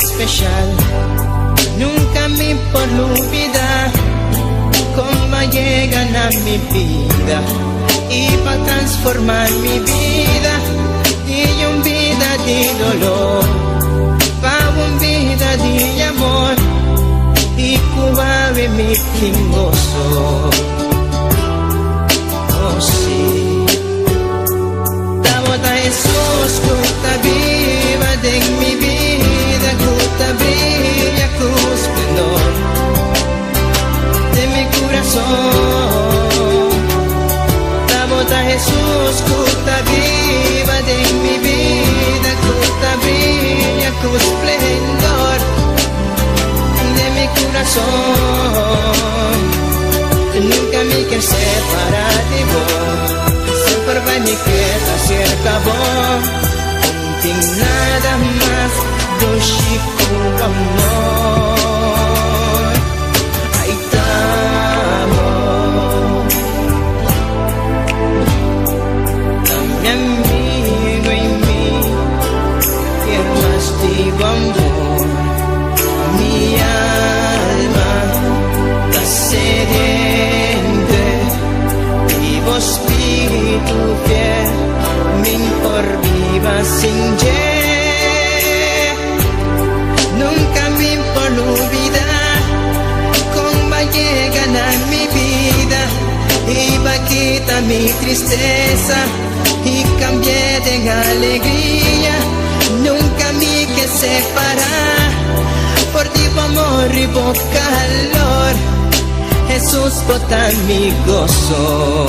especial. Nunca me por olvidar cómo llegan a mi vida y para transformar mi vida y una vida de dolor para una vida de amor y cubabe mi gozo. Oh sí, Tabota Jesús, cuta viva de mi vida, cuta brilla con esplendor de mi corazón. Tabota Jesús, cuta viva de mi vida, cuta brilla con esplendor de mi corazón. Nunca me quer separar de vos, siempre vai me quedar cerca vos. Não tem nada mais do que o amor. Aí estamos, mi amigo em mim, quero mais de amor. Minha alma está sedenta, vivo espírito fiel, me por viva sin ye. Nunca me por olvidar cómo llegan a mi vida y va a quitar mi tristeza y cambié de alegría. Nunca me que separar por ti amor y por calor. Jesús bota mi gozo.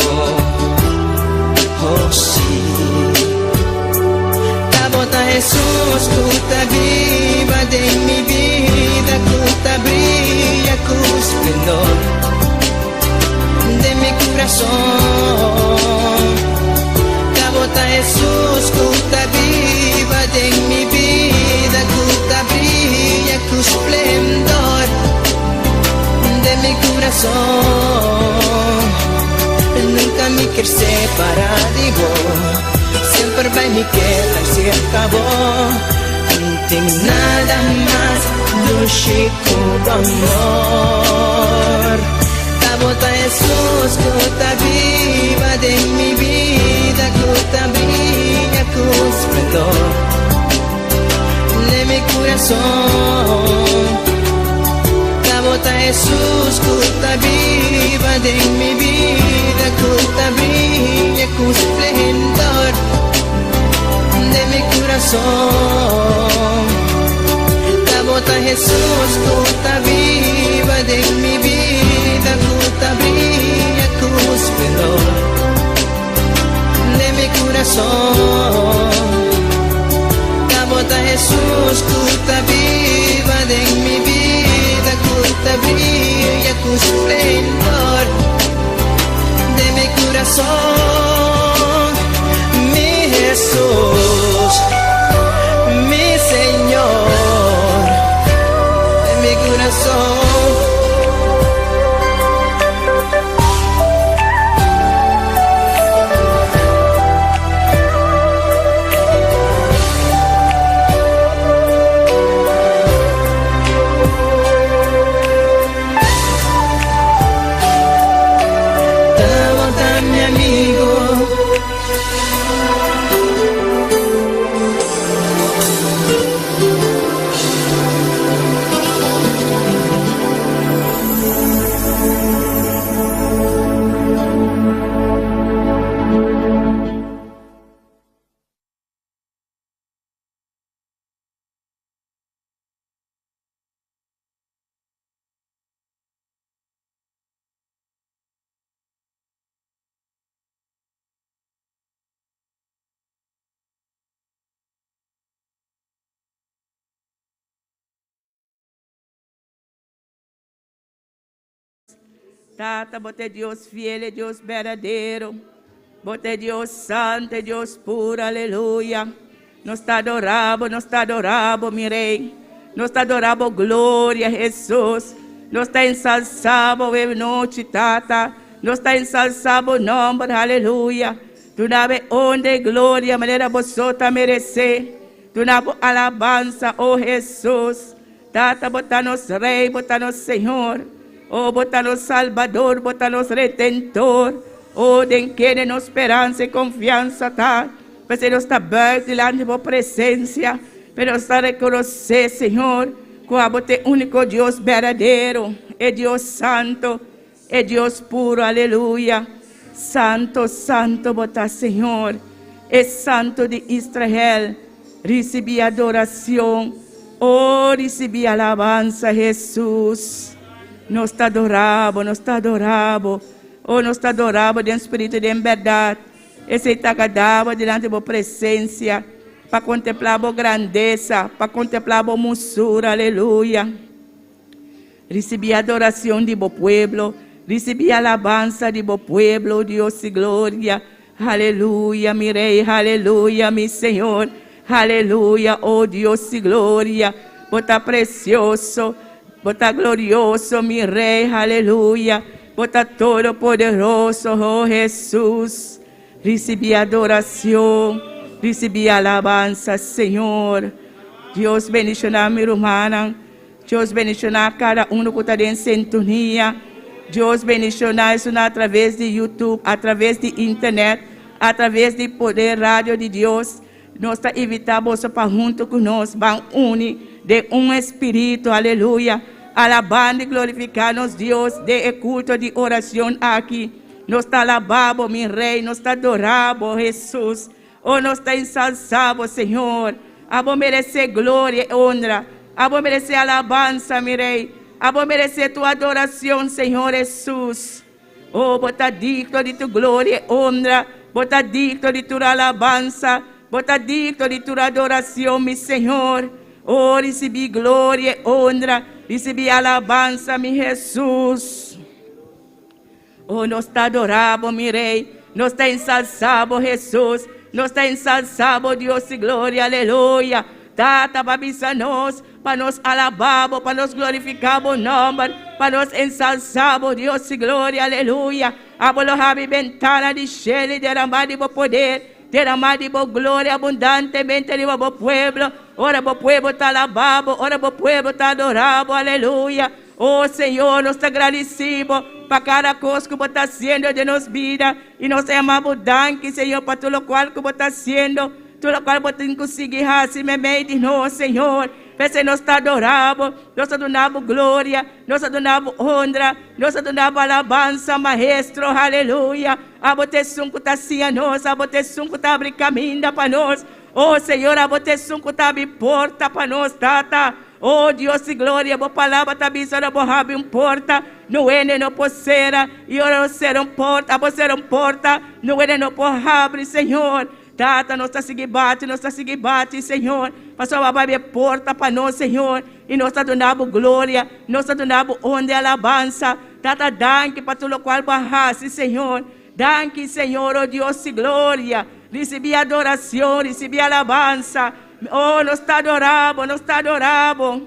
Oh sí, Tabota Jesús, cuta viva de mi vida, cuta brilla con esplendor de mi corazón. Tabota Jesús, cuta viva de mi vida, cuta brilla con esplendor de mi corazón. Nunca me quer separar de vos, siempre vai me quedar cerca vos. Não tem nada mais do que o amor. Tabota Jesús, cuta viva de mi vida, cuta brilla con esplendor de mi corazón. Tabota Jesús, cuta viva de mi vida, cuta brilla con esplendor de mi corazón. Tabota Jesús, cuta viva de mi vida, cuta brilla con esplendor de mi corazón. Tabota Jesús, cuta viva de mi vida, cuta brilla con esplendor de mi corazón. Mi Jesús, mi Señor, de mi corazón. Tata, bote Deus fiel, Deus verdadeiro. Bote Deus santo, Deus puro, aleluia. Nós te adoramos, mi rei. Nós te adoramos, glória, Jesus. Nós te ensalzamos, noite, Tata. Nós te ensalzamos o nome, aleluia. Tu dá honra e glória, maneira você merecer. Tu nabo alabança, oh Jesus. Tata, bota-nos Rei, bota-nos Senhor. Oh, bota-nos Salvador, bota-nos Redentor. Oh, den que nos esperança e confiança, tá? Porque nós está aberto diante da tua presença. Pero está reconhecer, Senhor, que é o único Deus verdadeiro, é Deus santo, é Deus puro, aleluia. Santo, santo, bota Senhor, é santo de Israel. Recebi adoração, oh, recebi alabança, Jesus. Nós te adoramos, oh, nós te adoramos de espírito e de verdade. Esse está agradado diante da tua presença, para contemplar a tua grandeza, para contemplar a tua monsura, aleluia. Recebi a adoração de teu pueblo, recebi a alabança de teu pueblo, Deus e glória, aleluia, mi Rei, aleluia, mi Senhor, aleluia, oh Deus e glória, bota precioso, bota glorioso, mi Rei, aleluia, bota todo poderoso, oh Jesus. Recebi adoração, recebi alabança, Senhor. Deus bendicionar minha irmã, Deus bendicionar cada um que está em sintonia. Deus bendicionar isso através de YouTube, através de internet, através de poder rádio de Deus. Nós está invitamos para junto conosco, vamos unir de um espírito, aleluia. Alabando e glorificando Deus, de culto de oração aqui. Nós está alabando, meu Rei, nós está adorando, Jesus. Oh, nós está ensalzado, Senhor. Abo merecer glória e honra. Abo merecer alabança, meu Rei. Abo merecer tua adoração, Senhor Jesus. Oh, bota dicto de tua glória e honra. Bota dicto de tua alabança. Bota dicto de tua adoração, meu Senhor. Oh, recebi glória e honra. Recebi alabança, meu Jesus. Oh, nós te adoramos, meu Rei. Nós te ensalzamos, Jesus. Nós te ensalzamos, Deus e glória, aleluia. Tata, babisa nós, para nós alabarmos, para nós glorificarmos o nome, para nós ensalzarmos, Deus e glória, aleluia. Abolohabi ventana de chele, derramar de bom poder, derramar de boa glória abundantemente de bom pueblo. Ora, bom pueblo te alabamos, ora, bom pueblo te adoramos, aleluia. Oh, Senhor, nós te agradecemos para cada coisa que você está fazendo de nossa vida. E nós te amamos, danke, Senhor, para tudo o qual que você está fazendo. Tudo o qual você conseguir fazer no meio de nós, Senhor. Porque nós te adoramos, nós te damos glória, nós te damos honra, nós te damos alabança, Maestro, aleluia. A boteção que está assim a nós, a boteção que está abrindo caminho para nós. Oh, Senhor, a boteção que está abrindo porta para nós, Tata. Oh, Deus e glória, boa palavra, tabisa, boa rabi, porta, no ene, no posera, e ora serão porta, a serão porta, no ene, no porrabre, Senhor. Tata, nós está seguindo bate, Senhor. Passou a babia porta para nós, Senhor. E nós está dando glória, nós está dando honra e alabança. Tata, danke para tudo o qual barrasse, Senhor. Danke, Senhor, oh Deus e glória. Recebi adoração, recebi alabança. Oh, nós te adoramos, nós te adoramos.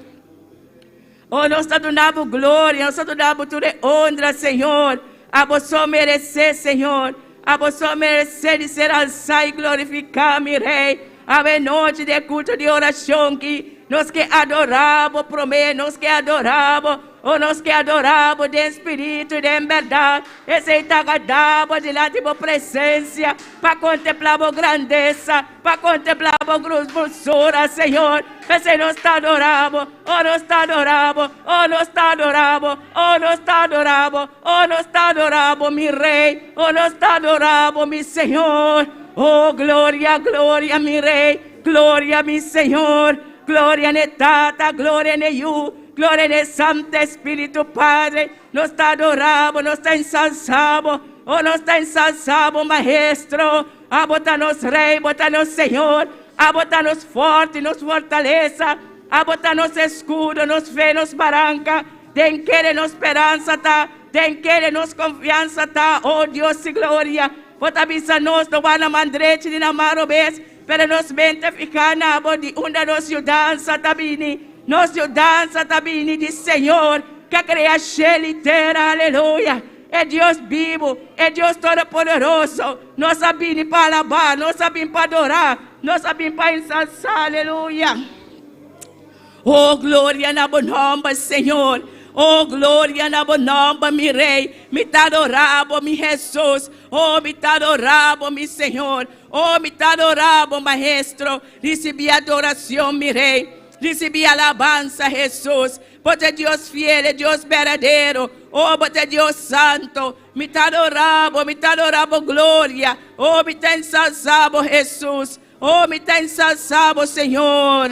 Oh, nós te dando glória, nós te dando toda honra, Senhor. A você merecer, Senhor. A você merecer de ser alçado e glorificado, meu Rei. A noite de culto de oração que nós que adoramos, prometo, nós que adoramos. Oh, nós que adoramos de espírito e de verdade. Esse está agradado diante da presença, para contemplar a grandeza, para contemplar a grossura, Senhor. Esse nós te adoramos, oh, nós te adoramos, oh, nós te adoramos, oh, nós te adoramos, oh, nós te adoramos, meu Rei, oh, nós te adoramos, meu Senhor. Oh, glória, glória, meu Rei, glória, meu Senhor, glória ne Tata, glória ne You. Glória ao Santo Espírito, Padre. Nós te adoramos, nós te ensalzamos. Oh, nós te ensalzamos, Maestro. A botar-nos Rei, botar-nos Senhor. A botar-nos forte, nos fortaleza. A botar-nos escudo, nos fé, nos barranca. Tem que nos esperança, tá? Tem que nos confiança, tá? Oh, Deus e glória. Botar-nos, não vai na mandrete, nem na marobês. Para nos bentificar na bodi, onde nos dança, tá, bini. Nós dança também de Senhor, que cria a inteira, aleluia. É Deus vivo, é Deus todo-poderoso. Nós sabemos para alabar, nós sabemos para adorar, Nós sabemos para ensalzar, aleluia. Oh, glória na bonomba, Senhor. Oh, glória na bonomba, mi Rei. Me te adoramos, mi Jesus. Oh, me te adoramos, mi Senhor. Oh, me te adoramos, Maestro. Recebi adoração, mi Rei. Recebi alabanza, Jesus. Porque Deus fiel, Deus verdadeiro. Oh, porque Deus santo. Me te adoramos, glória. Oh, me te ensalzamos, Jesus. Oh, me te ensalzamos, Senhor.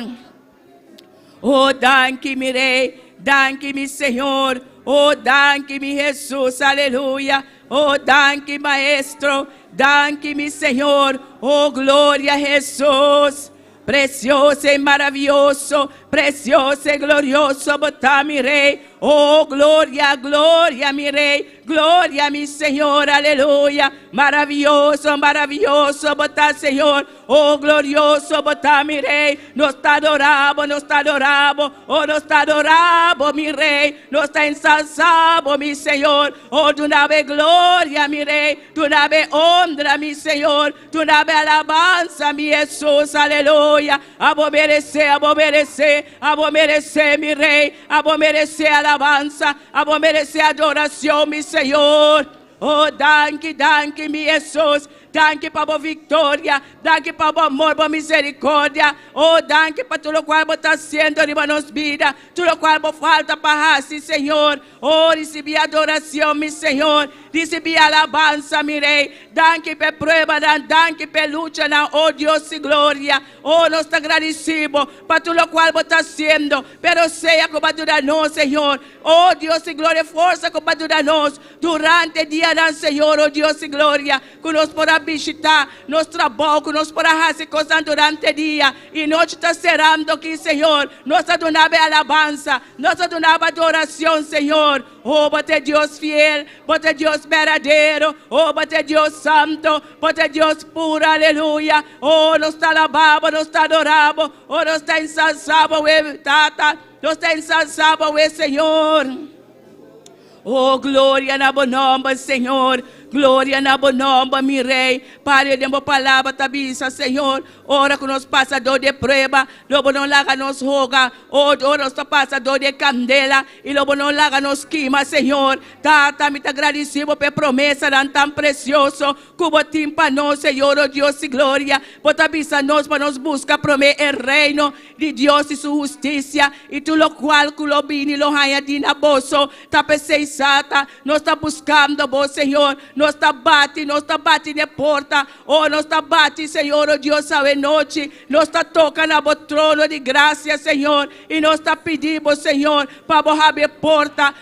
Oh, danke-me, Rei, danke-me, Senhor. Oh, danke-me, Jesus, aleluia. Oh, danke, Maestro, danke-me, Senhor. Oh, glória, Jesus. Precioso e maravilhoso, precioso e glorioso, botar-me, Rei. Oh, glória, glória, mi Rei. Glória, mi Senhor, aleluia. Maravilhoso, maravilhoso, botar, Senhor. Oh, glorioso, botar, mi Rei. Nos te adoramos, oh, nos te adoramos, mi Rei. Nos te ensalzamos, mi Senhor. Oh, tu nave glória, mi Rei. Tu nave honra, mi Senhor. Tu nave alabanza, mi Jesus, aleluia. Abo merecer, mi Rei. Abo merecer alabanza, abo merecer adoração, mi Senhor. Oh, danke, danke, mi Jesus. Danke para a vitória, danke para o amor, para a misericórdia. Oh, danke para tudo o qual você está sendo em nossas vidas, tudo o qual falta para si, Senhor. Oh, recebi adoração, mi Senhor. Recebi alabanza, mi Rei. Danke pela prova, danke pela luta, oh Deus e glória. Oh, nós te agradecemos para tudo o qual você está sendo. Pero seja cobertura a nós, Senhor. Oh, Deus e glória, força cobertura a nós. Durante o dia, Senhor, oh Deus e glória. Que nós podamos visitar nosso trabalho, que nós podamos fazer coisas durante o dia. E nós estamos cerrando aqui, Senhor. Nós adoramos alabança, nós adoramos adoração, Senhor. Oh, bate Deus fiel, bate Deus verdadeiro, oh, bate Deus santo, bate Deus puro, aleluia. Oh, nós te alabamos, nós te adoramos, oh, nós te ensalzamos, Tata, nós te ensalzamos, Senhor. Oh, glória na bonomba, Senhor. Glória na bonomba, mi Rei. Pai, de uma palavra, tabisa, Senhor. Ora que nos passador de prueba, lobo não laga nos roga. Ora nos passador de candela, e lobo não laga nos queima, Senhor. Tata, me te agradecemos pela promessa tão precioso. Cubo timpa nós, Senhor, oh Deus e glória. Potabisa nós para nos buscar prometer o reino de Deus e sua justiça. E tu lo qual, culobini, lo haya dina boso. Tapesseisata, nós está buscando, vos, Senhor. Nós está bate de porta. Oh, nós está bate, Senhor, oh Deus, a noite. Nós está tocando o trono de graça, Senhor. E nós está pedindo, Senhor, para abrir porta,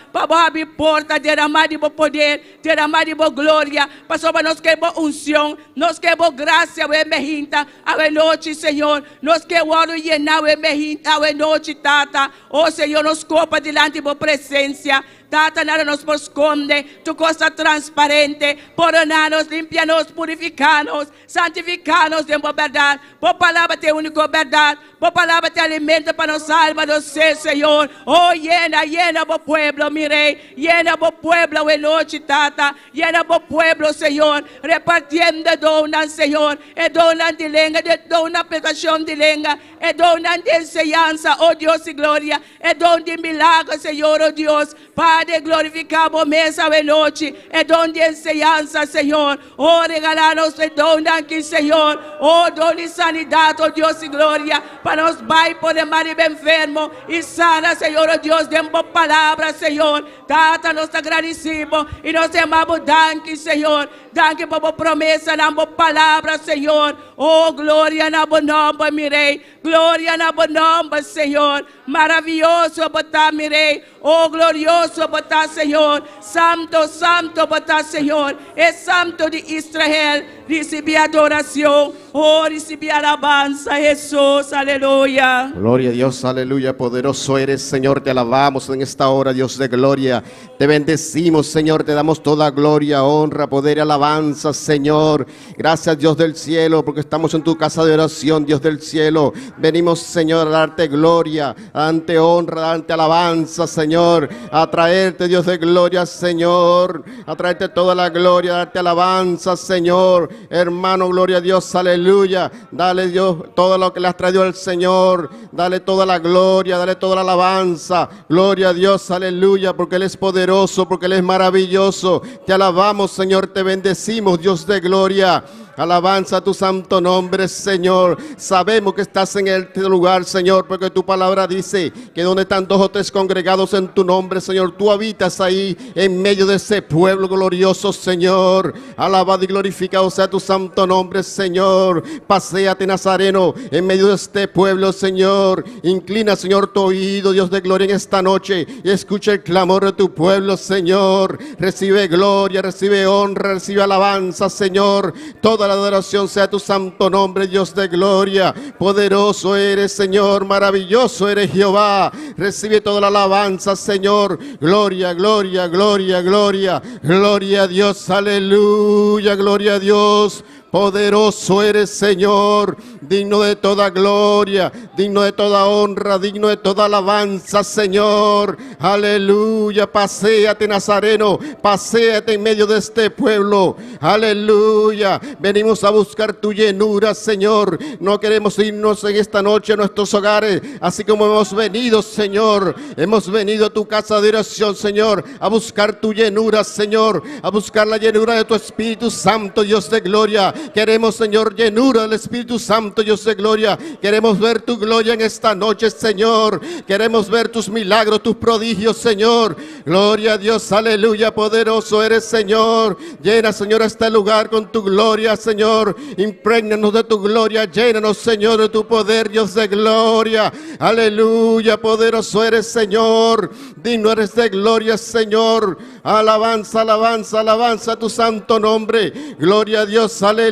derramar de poder, derramar de glória. Para sobre nós que unção, nós que graça, a emergência, a noite, Senhor. Nós que ouro llenar a emergência, a noite, Tata. Oh, Senhor, nos copa diante da presença. Tata, nada nos esconde, tu costa transparente, poronanos, limpianos, purificanos, santificanos de verdade. Por palavra te única verdade, por palavra te alimenta para nos alma, nos ser, Senhor. Oh, llena o pueblo, mi Rei, llena o pueblo en noche, Tata, llena o pueblo, Senhor, repartiendo donas, Senhor, e donas de lengua, de dona prestação de lengua, e donas de enseñanza, oh Deus e glória, e don de milagre, Senhor, oh Deus. Padre, glorificamos mesa e noite, é dom de enseñanza, Senhor. Oh, regalar-nos o dom aqui, Senhor. Oh, dom de sanidade, oh Deus e glória, para nos vai poder marido enfermo e sana, Senhor, oh Deus, de uma palavra, Senhor. Tata, nós te agradecemos e nós amamos, danke, Senhor. Danke por a promessa, na boa palavra, Senhor. Oh, glória na bonomba, mi Rei. Glória na bonomba, Senhor. Maravilhoso botar, mi Rei. Oh, glorioso botar, Senhor. Santo, santo botar, Senhor. É santo de Israel. Recebi adoração. Oh, recebi alabanza, Jesus. Aleluya. Gloria a Dios, aleluya. Poderoso eres, Señor. Te alabamos en esta hora, Dios de gloria. Te bendecimos, Señor. Te damos toda gloria, honra, poder y alabanza, Señor. Gracias, Dios del cielo, porque estamos en tu casa de oración, Dios del cielo. Venimos, Señor, a darte gloria, a darte honra, a darte alabanza, Señor. A traerte, Dios de gloria, Señor. A traerte toda la gloria, a darte alabanza, Señor. Hermano, gloria a Dios, aleluya. Dale, Dios, todo lo que le has traído al Señor. Dale toda la gloria, dale toda la alabanza. Gloria a Dios, aleluya, porque Él es poderoso, porque Él es maravilloso. Te alabamos, Señor, te bendecimos, Dios de gloria. Alabanza a tu santo nombre, Señor. Sabemos que estás en este lugar, Señor, porque tu palabra dice que donde están 2 o 3 congregados en tu nombre, Señor, tú habitas ahí en medio de ese pueblo glorioso, Señor. Alabado y glorificado sea tu santo nombre, Señor. Paséate, Nazareno, en medio de este pueblo, Señor. Inclina, Señor, tu oído, Dios de gloria, en esta noche y escucha el clamor de tu pueblo, Señor. Recibe gloria, recibe honra, recibe alabanza, Señor. Toda la adoración sea tu santo nombre, Dios de gloria. Poderoso eres, Señor, maravilloso eres, Jehová. Recibe toda la alabanza, Señor. Gloria, gloria, gloria, gloria. Gloria a Dios, aleluya, gloria a Dios. Poderoso eres, Señor, digno de toda gloria, digno de toda honra, digno de toda alabanza, Señor. Aleluya, paséate, Nazareno, paséate en medio de este pueblo. Aleluya, venimos a buscar tu llenura, Señor. No queremos irnos en esta noche a nuestros hogares, así como hemos venido, Señor. Hemos venido a tu casa de oración, Señor, a buscar tu llenura, Señor, a buscar la llenura de tu Espíritu Santo, Dios de gloria. Queremos, Señor, llenura del Espíritu Santo, Dios de gloria. Queremos ver tu gloria en esta noche, Señor. Queremos ver tus milagros, tus prodigios, Señor. Gloria a Dios, aleluya, poderoso eres, Señor. Llena, Señor, este lugar con tu gloria, Señor. Imprégnanos de tu gloria, llénanos, Señor, de tu poder, Dios de gloria. Aleluya, poderoso eres, Señor. Digno eres de gloria, Señor. Alabanza, alabanza, alabanza a tu santo nombre. Gloria a Dios, aleluya.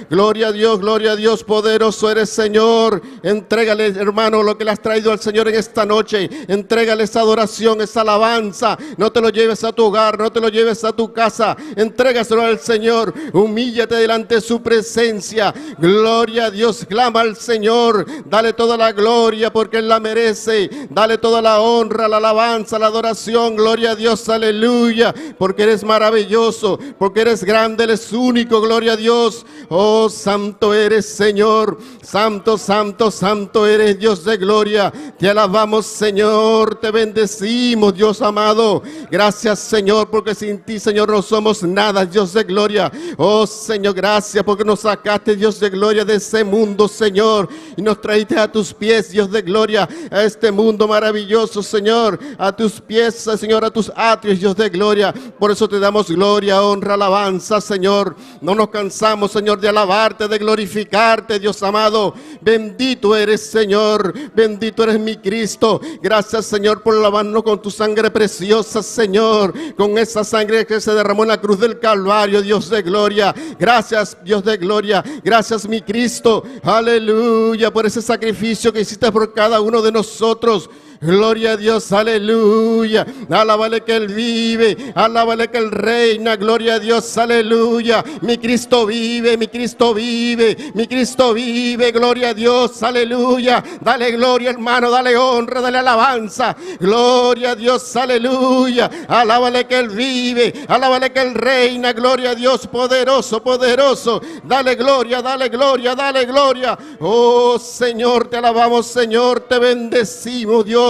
Gloria a Dios, poderoso eres, Señor. Entrégale, hermano, lo que le has traído al Señor en esta noche. Entrégale esa adoración, esa alabanza. No te lo lleves a tu hogar, no te lo lleves a tu casa. Entrégaselo al Señor. Humíllate delante de su presencia. Gloria a Dios, clama al Señor. Dale toda la gloria porque Él la merece. Dale toda la honra, la alabanza, la adoración. Gloria a Dios, aleluya. Porque eres maravilloso, porque eres grande, eres único. Gloria a Dios. Oh, santo eres, Señor. Santo, santo, santo eres, Dios de gloria. Te alabamos, Señor. Te bendecimos, Dios amado. Gracias, Señor, porque sin ti, Señor, no somos nada, Dios de gloria. Oh, Señor, gracias porque nos sacaste, Dios de gloria, de ese mundo, Señor, y nos traíste a tus pies, Dios de gloria, a este mundo maravilloso, Señor, a tus pies, Señor, a tus atrios, Dios de gloria. Por eso te damos gloria, honra, alabanza, Señor. No nos cansamos, Señor, de alabarte, de glorificarte, Dios amado. Bendito eres, Señor. Bendito eres mi Cristo. Gracias, Señor, por lavarnos con tu sangre preciosa, Señor. Con esa sangre que se derramó en la cruz del Calvario, Dios de gloria. Gracias, Dios de gloria. Gracias, mi Cristo. Aleluya, por ese sacrificio que hiciste por cada uno de nosotros. Gloria a Dios, aleluya. Alábale que Él vive, alábale que Él reina. Gloria a Dios, aleluya. Mi Cristo vive, mi Cristo vive, mi Cristo vive. Gloria a Dios, aleluya. Dale gloria, hermano, dale honra, dale alabanza. Gloria a Dios, aleluya. Alábale que Él vive, alábale que Él reina. Gloria a Dios, poderoso, poderoso. Dale gloria, dale gloria, dale gloria. Oh, Señor, te alabamos, Señor, te bendecimos, Dios.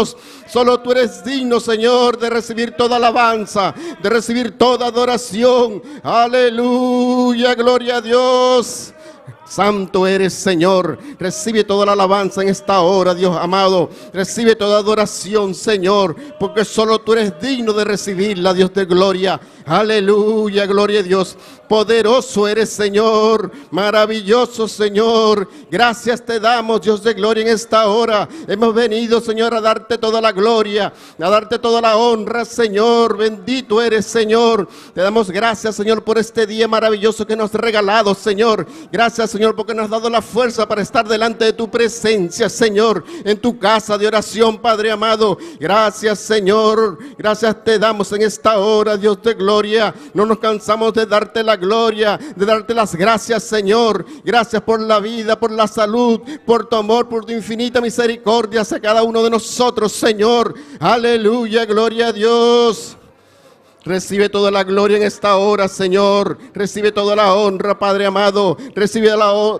Solo tú eres digno, Señor, de recibir toda alabanza, de recibir toda adoración. Aleluya, gloria a Dios. Santo eres, Señor. Recibe toda la alabanza en esta hora, Dios amado. Recibe toda adoración, Señor, porque solo tú eres digno de recibirla, Dios de gloria. Aleluya, gloria a Dios. Poderoso eres, Señor. Maravilloso, Señor. Gracias te damos, Dios de gloria, en esta hora. Hemos venido, Señor, a darte toda la gloria, a darte toda la honra, Señor. Bendito eres, Señor. Te damos gracias, Señor, por este día maravilloso que nos has regalado, Señor. Gracias, Señor, porque nos has dado la fuerza para estar delante de tu presencia, Señor, en tu casa de oración, Padre amado. Gracias, Señor. Gracias te damos en esta hora, Dios de gloria. No nos cansamos de darte la gloria, de darte las gracias, Señor. Gracias por la vida, por la salud, por tu amor, por tu infinita misericordia hacia cada uno de nosotros, Señor. Aleluya, gloria a Dios. Recibe toda la gloria en esta hora, Señor. Recibe toda la honra, Padre amado. Recibe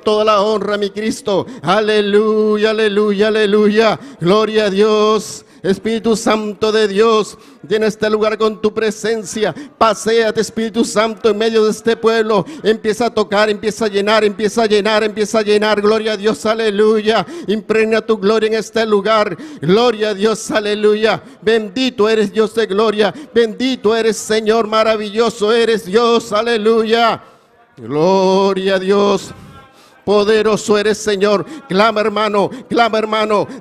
toda la honra, mi Cristo. Aleluya, aleluya, aleluya. Gloria a Dios. Espíritu Santo de Dios, llena este lugar con tu presencia. Paséate, Espíritu Santo, en medio de este pueblo. Empieza a tocar, empieza a llenar, empieza a llenar, empieza a llenar. Gloria a Dios, aleluya. Impregna tu gloria en este lugar. Gloria a Dios, aleluya. Bendito eres Dios de gloria. Bendito eres, Señor, maravilloso eres Dios, aleluya. Gloria a Dios. Poderoso eres, Señor. Clama, hermano,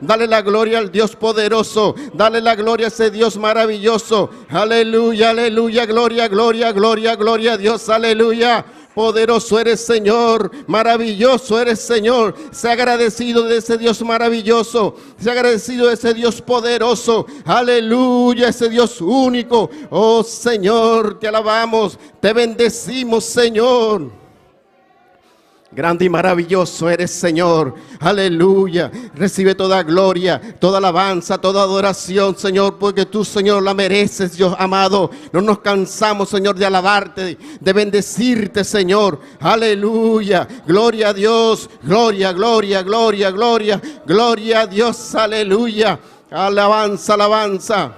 dale la gloria al Dios poderoso, dale la gloria a ese Dios maravilloso. Aleluya, aleluya, gloria, gloria, gloria, gloria a Dios, aleluya. Poderoso eres, Señor, maravilloso eres, Señor. Sea agradecido de ese Dios maravilloso, sea agradecido de ese Dios poderoso. Aleluya, ese Dios único. Oh, Señor, te alabamos, te bendecimos, Señor. Grande y maravilloso eres, Señor. Aleluya. Recibe toda gloria, toda alabanza, toda adoración, Señor, porque tú, Señor, la mereces, Dios amado. No nos cansamos, Señor, de alabarte, de bendecirte, Señor. Aleluya. Gloria a Dios. Gloria, gloria, gloria, gloria. Gloria a Dios. Aleluya. Alabanza, alabanza.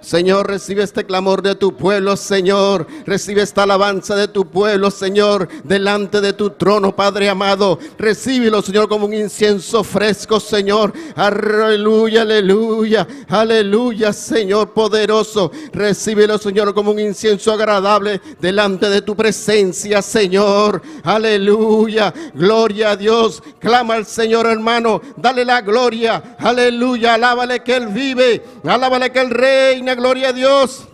Señor, recibe este clamor de tu pueblo, Señor. Recibe esta alabanza de tu pueblo, Señor, delante de tu trono, Padre amado. Recíbelo, Señor, como un incienso fresco, Señor. Aleluya, aleluya, aleluya, Señor poderoso. Recíbelo, Señor, como un incienso agradable delante de tu presencia, Señor. Aleluya, gloria a Dios. Clama al Señor, hermano. Dale la gloria. Aleluya, alábale que Él vive. Alábale que Él reina. Gloria a Dios.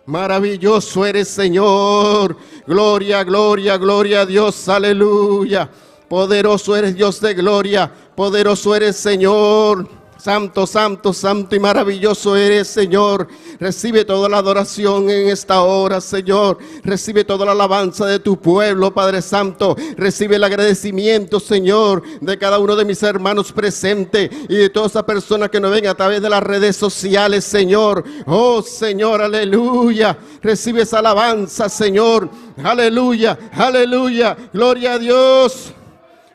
Maravilloso eres, Señor. Gloria, gloria, gloria a Dios. Aleluya. Poderoso eres, Dios de gloria. Poderoso eres, Señor. Santo, santo, santo y maravilloso eres, Señor. Recibe toda la adoración en esta hora, Señor. Recibe toda la alabanza de tu pueblo, Padre Santo. Recibe el agradecimiento, Señor, de cada uno de mis hermanos presentes y de todas esas personas que nos ven a través de las redes sociales, Señor. Oh, Señor, aleluya. Recibe esa alabanza, Señor. Aleluya, aleluya. Gloria a Dios.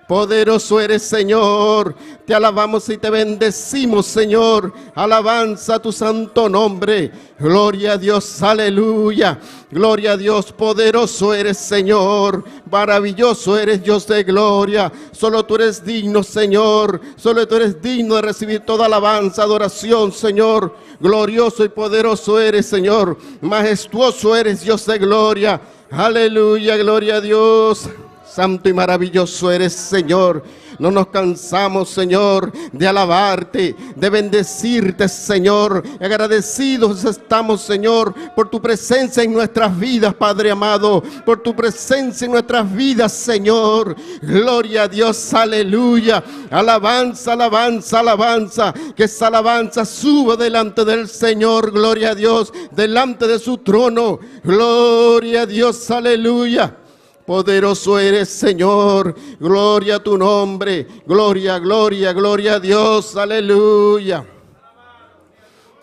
Poderoso eres, Señor. Te alabamos y te bendecimos, Señor. Alabanza a tu santo nombre. Gloria a Dios, aleluya. Gloria a Dios, poderoso eres, Señor. Maravilloso eres, Dios de gloria. Solo tú eres digno, Señor. Solo tú eres digno de recibir toda alabanza, adoración, Señor. Glorioso y poderoso eres, Señor. Majestuoso eres, Dios de gloria. Aleluya, gloria a Dios. Santo y maravilloso eres, Señor. No nos cansamos, Señor, de alabarte, de bendecirte, Señor. Agradecidos estamos, Señor, por tu presencia en nuestras vidas, Padre amado. Por tu presencia en nuestras vidas, Señor. Gloria a Dios, aleluya. Alabanza, alabanza, alabanza. Que esa alabanza suba delante del Señor. Gloria a Dios, delante de su trono. Gloria a Dios, aleluya. Poderoso eres, Señor. Gloria a tu nombre. Gloria, gloria, gloria a Dios. Aleluya.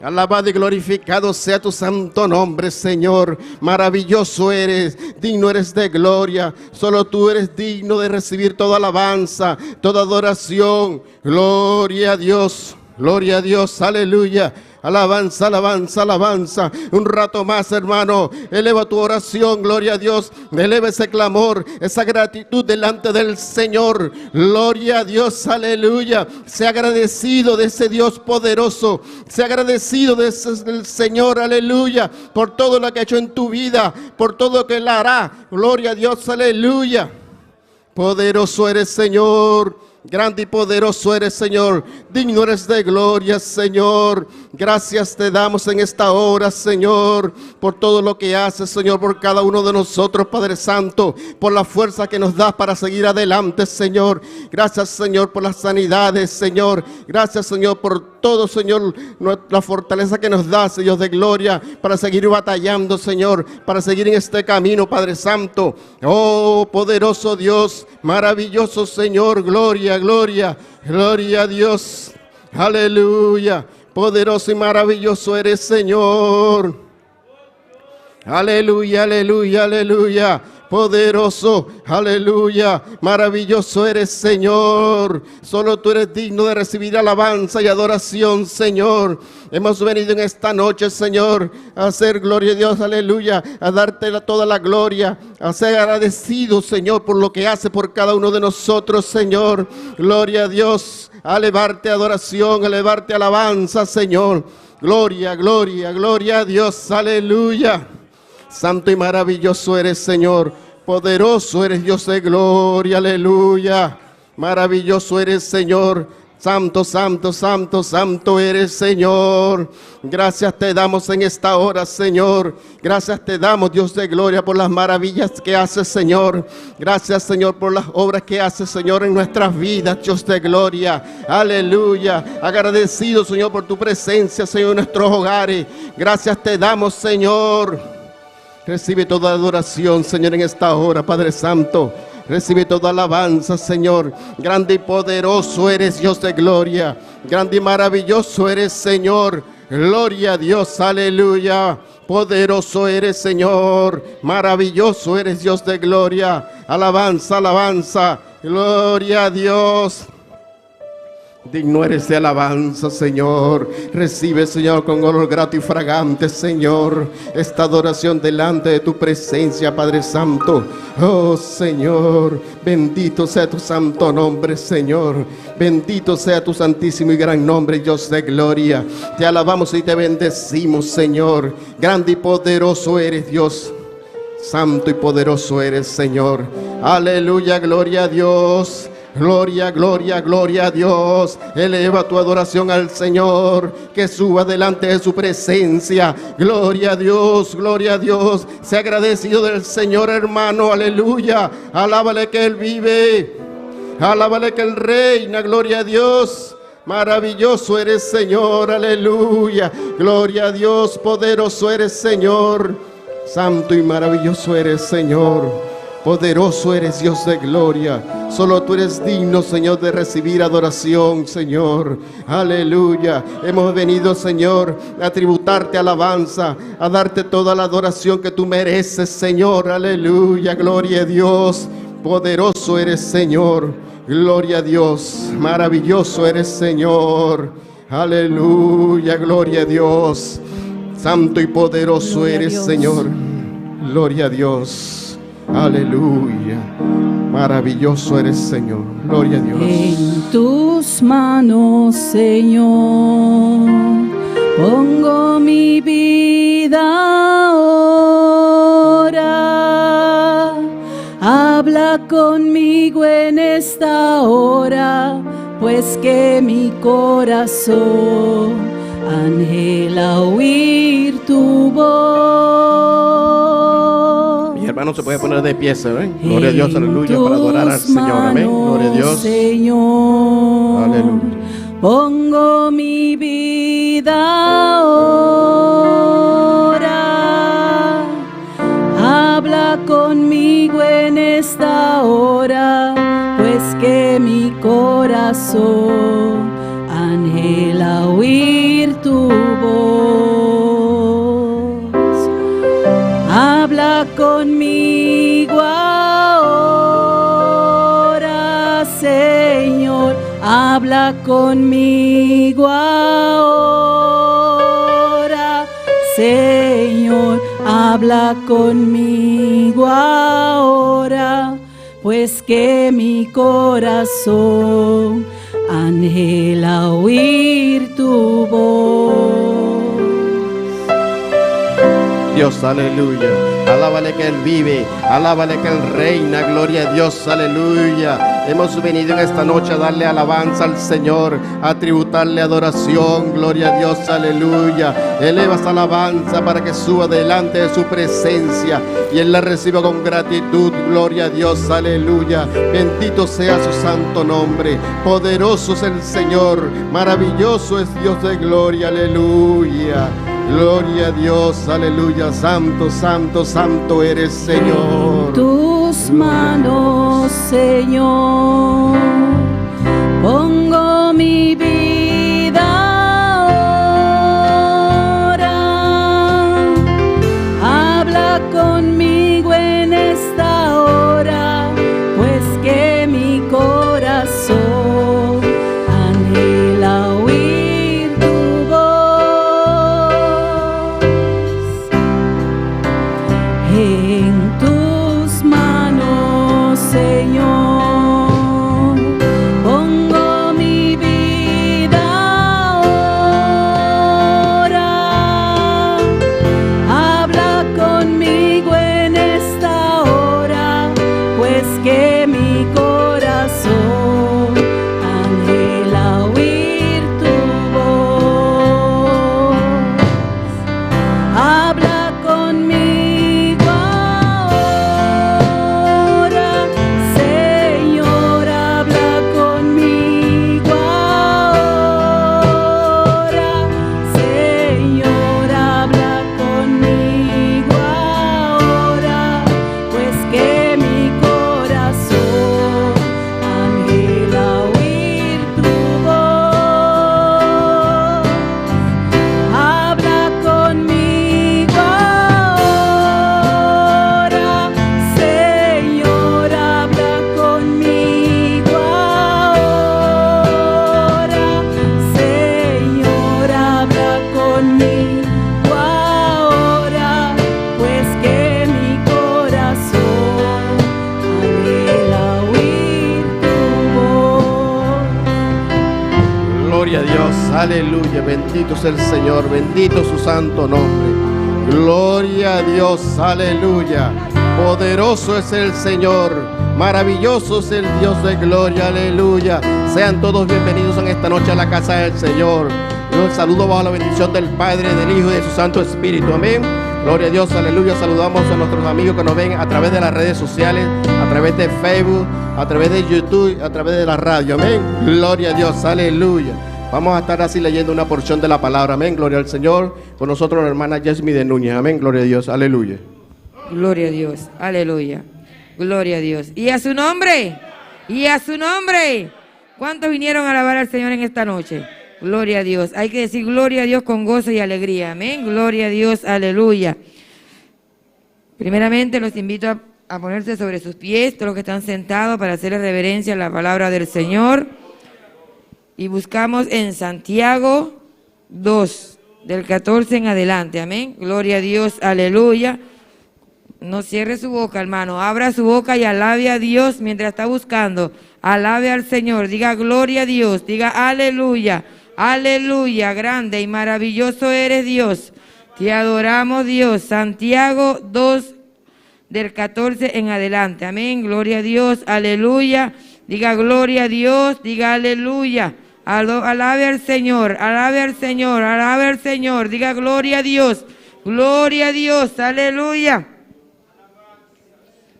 Alabado y glorificado sea tu santo nombre, Señor. Maravilloso eres, digno eres de gloria. Solo tú eres digno de recibir toda alabanza, toda adoración. Gloria a Dios. Gloria a Dios, aleluya. Alabanza, alabanza, alabanza. Un rato más, hermano. Eleva tu oración, gloria a Dios. Eleva ese clamor, esa gratitud delante del Señor. Gloria a Dios, aleluya. Sea agradecido de ese Dios poderoso. Sea agradecido del Señor, aleluya. Por todo lo que ha hecho en tu vida, por todo lo que Él hará. Gloria a Dios, aleluya. Poderoso eres, Señor. Grande y poderoso eres, Señor. Digno eres de gloria, Señor. Gracias te damos en esta hora, Señor, por todo lo que haces, Señor, por cada uno de nosotros, Padre Santo, por la fuerza que nos das para seguir adelante, Señor. Gracias, Señor, por las sanidades, Señor. Gracias, Señor, por todo, Señor, la fortaleza que nos das, Dios de gloria, para seguir batallando, Señor, para seguir en este camino, Padre Santo. Oh, poderoso Dios, maravilloso Señor, gloria, gloria, gloria a Dios. Aleluya. Poderoso y maravilloso eres, Señor. Aleluya, aleluya, aleluya. Poderoso, aleluya, maravilloso eres, Señor. Solo tú eres digno de recibir alabanza y adoración, Señor. Hemos venido en esta noche, Señor, a hacer gloria a Dios, aleluya, a darte toda la gloria, a ser agradecido, Señor, por lo que hace por cada uno de nosotros, Señor. Gloria a Dios, a elevarte adoración, a elevarte alabanza, Señor. Gloria, gloria, gloria a Dios, aleluya. Santo y maravilloso eres, Señor. Poderoso eres, Dios de gloria, aleluya. Maravilloso eres, Señor. Santo, santo, santo, santo eres, Señor. Gracias te damos en esta hora, Señor. Gracias te damos, Dios de gloria, por las maravillas que haces, Señor. Gracias, Señor, por las obras que haces, Señor, en nuestras vidas, Dios de gloria. Aleluya. Agradecido, Señor, por tu presencia, Señor, en nuestros hogares. Gracias te damos, Señor. Recibe toda adoración, Señor, en esta hora, Padre Santo. Recibe toda alabanza, Señor. Grande y poderoso eres, Dios de gloria. Grande y maravilloso eres, Señor. Gloria a Dios, aleluya. Poderoso eres, Señor. Maravilloso eres, Dios de gloria. Alabanza, alabanza. Gloria a Dios. Digno eres de alabanza, Señor. Recibe, Señor, con olor grato y fragante, Señor, esta adoración delante de tu presencia, Padre Santo. Oh, Señor, bendito sea tu santo nombre, Señor. Bendito sea tu santísimo y gran nombre, Dios de gloria. Te alabamos y te bendecimos, Señor. Grande y poderoso eres, Dios. Santo y poderoso eres, Señor. Aleluya, gloria a Dios. Gloria, gloria, gloria a Dios. Eleva tu adoración al Señor, que suba delante de su presencia. Gloria a Dios, gloria a Dios. Sea agradecido del Señor, hermano, aleluya. Alábale que Él vive, alábale que Él reina, gloria a Dios. Maravilloso eres, Señor, aleluya. Gloria a Dios, poderoso eres, Señor. Santo y maravilloso eres, Señor. Poderoso eres, Dios de gloria. Solo tú eres digno, Señor, de recibir adoración, Señor. Aleluya. Hemos venido, Señor, a tributarte alabanza, a darte toda la adoración que tú mereces, Señor. Aleluya. Gloria a Dios. Poderoso eres, Señor. Gloria a Dios. Maravilloso eres, Señor. Aleluya. Gloria a Dios. Santo y poderoso eres, Señor. Gloria a Dios. Aleluya, maravilloso eres, Señor. Gloria a Dios. En tus manos, Señor, pongo mi vida ahora. Habla conmigo en esta hora, pues que mi corazón anhela oír tu voz. Hermano, se puede poner de pie, ¿ven? Gloria a Dios, aleluya, para adorar al Señor, amén. Gloria a Dios. Señor, aleluya. Pongo mi vida ahora. Habla conmigo en esta hora, pues que mi corazón anhela oír tu voz. Habla conmigo ahora, Señor. Habla conmigo ahora, Señor. Habla conmigo ahora, pues que mi corazón anhela oír tu voz. Dios, aleluya. Alábale que Él vive, alábale que Él reina, gloria a Dios, aleluya. Hemos venido en esta noche a darle alabanza al Señor, a tributarle adoración, gloria a Dios, aleluya. Eleva esa alabanza para que suba delante de su presencia y Él la reciba con gratitud, gloria a Dios, aleluya. Bendito sea su santo nombre, poderoso es el Señor, maravilloso es Dios de gloria, aleluya. Gloria a Dios, aleluya, santo, santo, santo eres, Señor. En tus manos, Señor, pongo mi vida ahora. Habla Aleluya. Bendito es el Señor. Bendito su santo nombre. Gloria a Dios. Aleluya. Poderoso es el Señor. Maravilloso es el Dios de gloria. Aleluya. Sean todos bienvenidos en esta noche a la casa del Señor. Un saludo bajo la bendición del Padre, del Hijo y de su Santo Espíritu. Amén. Gloria a Dios, aleluya. Saludamos a nuestros amigos que nos ven a través de las redes sociales, a través de Facebook, a través de YouTube, a través de la radio. Amén. Gloria a Dios, aleluya. Vamos a estar así leyendo una porción de la palabra. Amén. Gloria al Señor. Con nosotros la hermana Yasmi de Núñez. Amén. Gloria a Dios, aleluya. Gloria a Dios, aleluya. Gloria a Dios. Y a su nombre, y a su nombre. ¿Cuántos vinieron a alabar al Señor en esta noche? Gloria a Dios. Hay que decir gloria a Dios con gozo y alegría. Amén. Gloria a Dios. Aleluya. Primeramente los invito a ponerse sobre sus pies, todos los que están sentados, para hacerle reverencia a la palabra del Señor. Y buscamos en Santiago 2, del 14 en adelante. Amén. Gloria a Dios. Aleluya. No cierre su boca, hermano. Abra su boca y alabe a Dios mientras está buscando. Alabe al Señor. Diga gloria a Dios. Diga aleluya. Aleluya, grande y maravilloso eres Dios. Te adoramos, Dios. Santiago 2, del 14 en adelante. Amén. Gloria a Dios. Aleluya. Diga gloria a Dios. Diga aleluya. Alabe al Señor. Alabe al Señor. Alabe al Señor. Diga gloria a Dios. Gloria a Dios. Aleluya.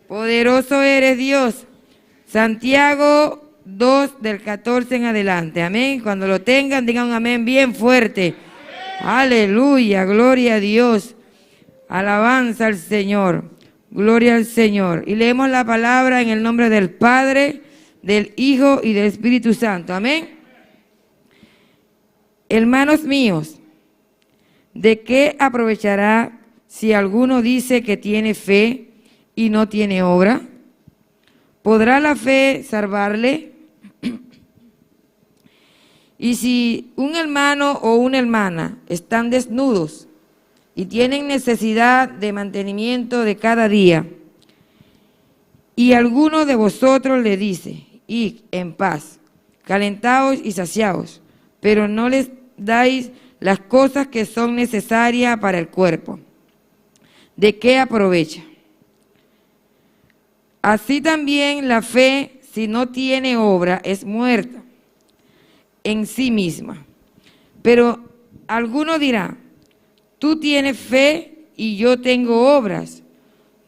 Poderoso eres Dios. Santiago 2 del 14 en adelante. Amén. Cuando lo tengan, digan un amén bien fuerte. Aleluya. Gloria a Dios. Alabanza al Señor. Gloria al Señor. Y leemos la palabra en el nombre del Padre, del Hijo y del Espíritu Santo. Amén. Hermanos míos, ¿de qué aprovechará si alguno dice que tiene fe y no tiene obra? ¿Podrá la fe salvarle? Y si un hermano o una hermana están desnudos y tienen necesidad de mantenimiento de cada día, y alguno de vosotros le dice, id en paz, calentaos y saciaos, pero no les dais las cosas que son necesarias para el cuerpo, ¿de qué aprovecha? Así también la fe, si no tiene obra, es muerta en sí misma. Pero alguno dirá, tú tienes fe y yo tengo obras.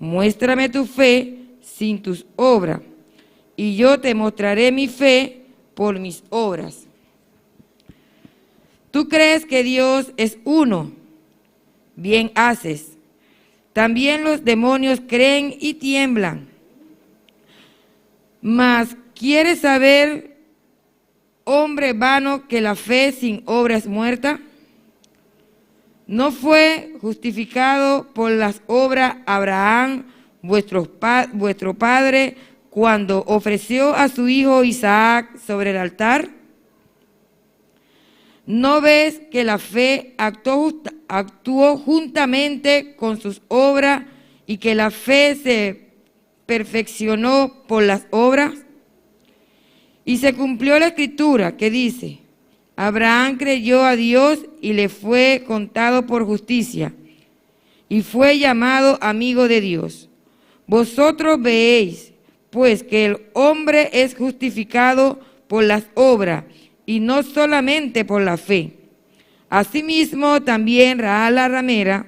Muéstrame tu fe sin tus obras, y yo te mostraré mi fe por mis obras. ¿Tú crees que Dios es uno? Bien haces. También los demonios creen y tiemblan. Mas, ¿quieres saber, hombre vano, que la fe sin obra es muerta? ¿No fue justificado por las obras Abraham, vuestro padre, cuando ofreció a su hijo Isaac sobre el altar? ¿No ves que la fe actuó juntamente con sus obras y que la fe se perfeccionó por las obras? Y se cumplió la escritura que dice, Abraham creyó a Dios y le fue contado por justicia, y fue llamado amigo de Dios. Vosotros veéis, pues, que el hombre es justificado por las obras, y no solamente por la fe. Asimismo, también Rahab la ramera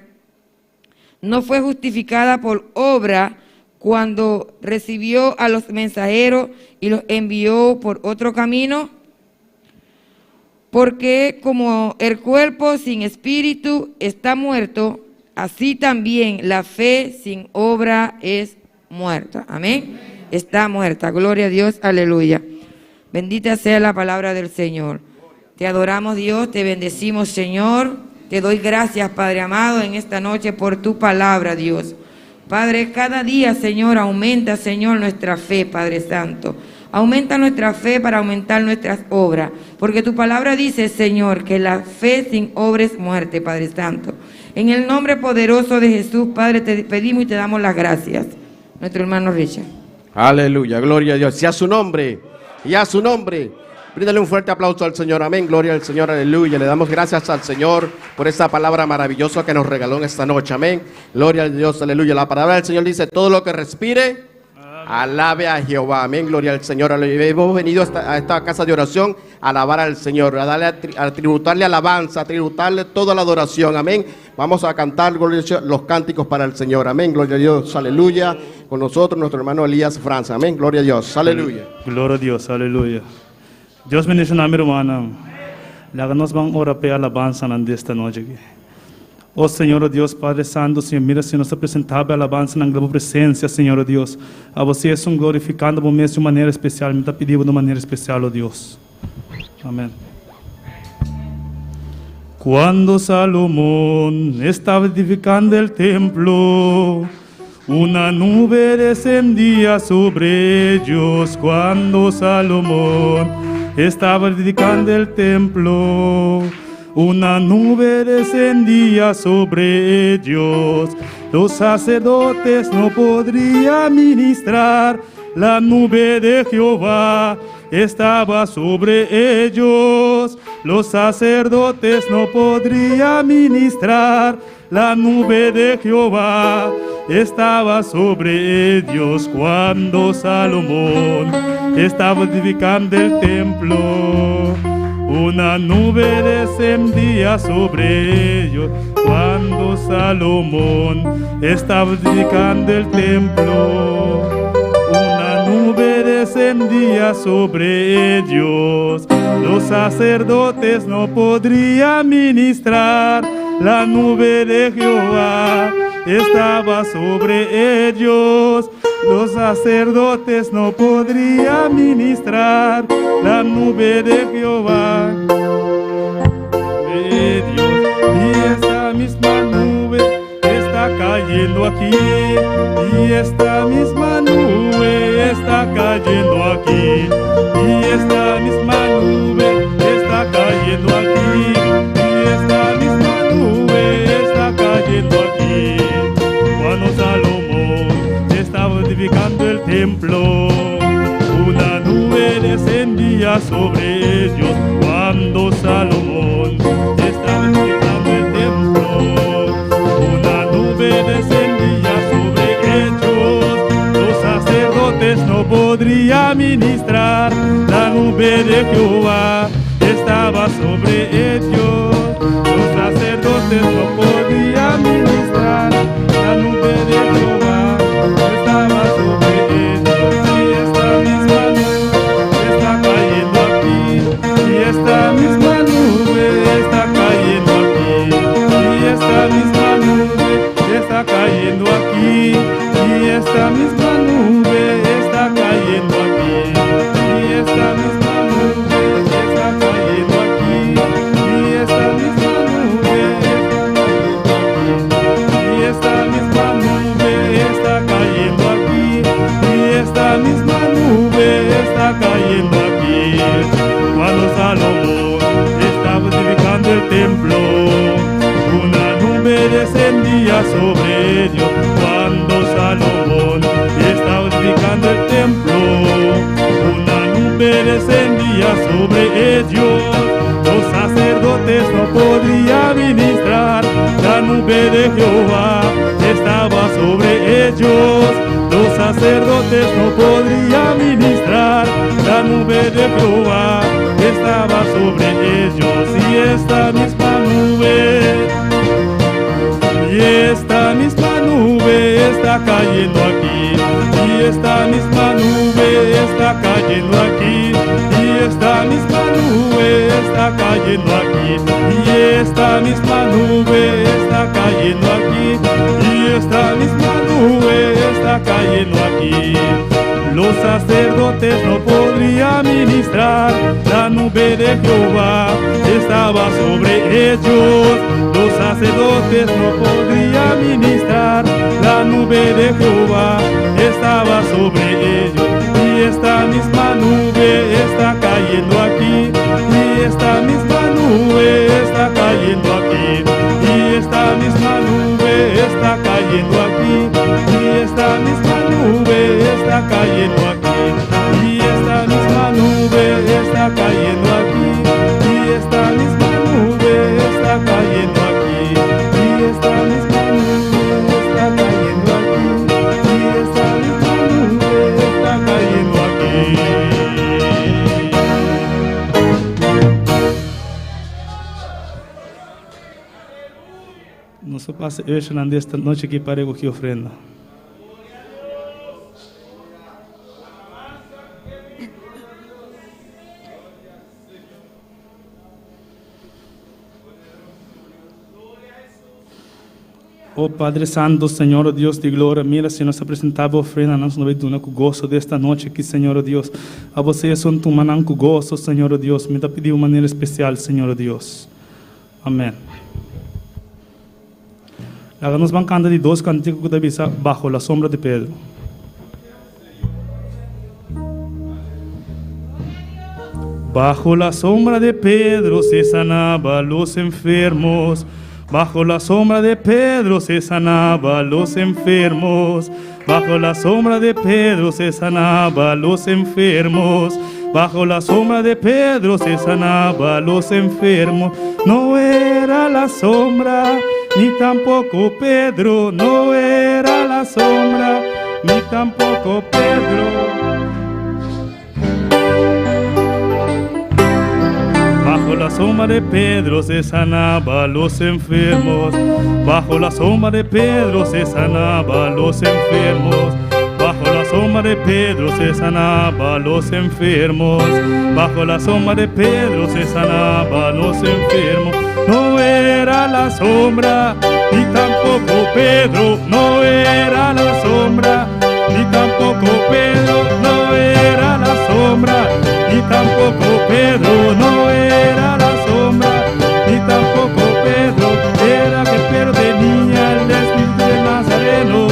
no fue justificada por obra cuando recibió a los mensajeros y los envió por otro camino. Porque como el cuerpo sin espíritu está muerto, así también la fe sin obra es muerta. Amén. Está muerta. Gloria a Dios. Aleluya. Bendita sea la palabra del Señor. Te adoramos, Dios, te bendecimos, Señor. Te doy gracias, Padre amado, en esta noche por tu palabra, Dios. Padre, cada día, Señor, aumenta, Señor, nuestra fe, Padre Santo. Aumenta nuestra fe para aumentar nuestras obras. Porque tu palabra dice, Señor, que la fe sin obra es muerte, Padre Santo. En el nombre poderoso de Jesús, Padre, te pedimos y te damos las gracias. Nuestro hermano Richard. Aleluya, gloria a Dios. Y a su nombre, y a su nombre. Bríndale un fuerte aplauso al Señor, amén, gloria al Señor, aleluya. Le damos gracias al Señor por esta palabra maravillosa que nos regaló en esta noche, amén. Gloria a Dios, aleluya. La palabra del Señor dice, todo lo que respire, alabe a Jehová, amén, gloria al Señor, aleluya. Hemos venido a esta casa de oración a alabar al Señor, a darle, a tributarle alabanza, a tributarle toda la adoración, amén. Vamos a cantar los cánticos para el Señor, amén, gloria a Dios, aleluya. Con nosotros nuestro hermano Elías Franza, amén, gloria a Dios, aleluya. Gloria a Dios, aleluya. Dios bendice a mi hermana. Láganos van a orar para alabanza esta noche. Oh Señor Dios, Padre Santo, Señor, mira se nos apresentava alabança na tua presença, Senhor Deus. A você é um glorificando por mês de maneira especial, me está pedindo de maneira especial, oh Deus. Amém. Quando Salomón estava edificando o templo, una nube descendía sobre ellos. Cuando Salomón estaba edificando el templo, una nube descendía sobre ellos. Los sacerdotes no podrían ministrar. La nube de Jehová estaba sobre ellos. Los sacerdotes no podrían ministrar. La nube de Jehová estaba sobre ellos. Cuando Salomón estaba edificando el templo, una nube descendía sobre ellos. Cuando Salomón estaba edificando el templo, una nube descendía sobre ellos. Los sacerdotes no podrían ministrar. La nube de Jehová estaba sobre ellos. Los sacerdotes no podrían ministrar. La nube de Jehová de Dios. Y esta misma nube está cayendo aquí. Y esta misma nube está cayendo aquí. Y esta misma nube está cayendo aquí. Y esta misma nube está cayendo aquí. Cuando Salomón estaba edificando el templo, una nube descendía sobre ellos. Cuando Salomón estaba edificando el templo, una nube descendía sobre ellos. Los sacerdotes no podrían ministrar. La nube de Jehová estaba sobre ellos. Los sacerdotes no podían ministrar. La nube de Jehová estaba sobre ellos. Y esta misma nube está cayendo aquí. Y esta misma nube está cayendo aquí. Y esta misma nube está cayendo aquí. Y esta misma nube está cayendo aquí. Y esta misma nube está cayendo aquí. Y esta misma nube está cayendo aquí. Y esta misma nube está cayendo aquí. Cuando Salomón estaba edificando el templo, una nube descendía sobre ellos. Cuando Salomón estaba edificando el templo, una nube descendía sobre ellos. Los sacerdotes no podrían ministrar. La nube de Jehová estaba sobre ellos. Los sacerdotes no podrían ministrar. La nube de Jehová estaba sobre ellos. Y esta misma nube, y esta misma nube está cayendo aquí. Y esta misma nube está cayendo aquí. Y esta misma nube está cayendo aquí. Y esta misma nube está cayendo aquí. Y esta misma nube está cayendo aquí. Los sacerdotes no podrían ministrar. La nube de Jehová estaba sobre ellos. Los sacerdotes no podrían ministrar. La nube de Jehová estaba sobre ellos. Y esta misma nube está cayendo aquí. Y esta misma nube está cayendo aquí. Y esta misma nube está cayendo aquí. Y esta misma nube está cayendo aquí. Y esta misma nube está cayendo Nos pase hoje esta noite aqui para recoger ofrenda. Oh Padre Santo, Senhor Deus de glória, mira se nós apresentava ofrenda, nós não veio com gozo desta noite aqui, Senhor Deus. A você são tu manan com gozo, Senhor Deus. Me dá pedido de maneira especial, Senhor Deus. Amém. Agora nós vamos cantar de 2 cânticos que deve ser bajo la sombra de Pedro. Bajo la sombra de Pedro se sanaba los enfermos. Bajo la sombra de Pedro se sanaba los enfermos. Bajo la sombra de Pedro se sanaba los enfermos. Bajo la sombra de Pedro se sanaba los enfermos. No era la sombra, ni tampoco Pedro. No era la sombra, ni tampoco Pedro. Bajo la sombra de Pedro se sanaba los enfermos. Bajo la sombra de Pedro se sanaba los enfermos. Bajo la sombra de Pedro se sanaba los enfermos. Bajo la sombra de Pedro se sanaba los enfermos. No era la sombra, ni tampoco Pedro. No era la sombra, ni tampoco Pedro. No era la sombra, ni tampoco Pedro. No era la sombra, ni tampoco Pedro. Era que Pedro tenía el espíritu de Nazareno.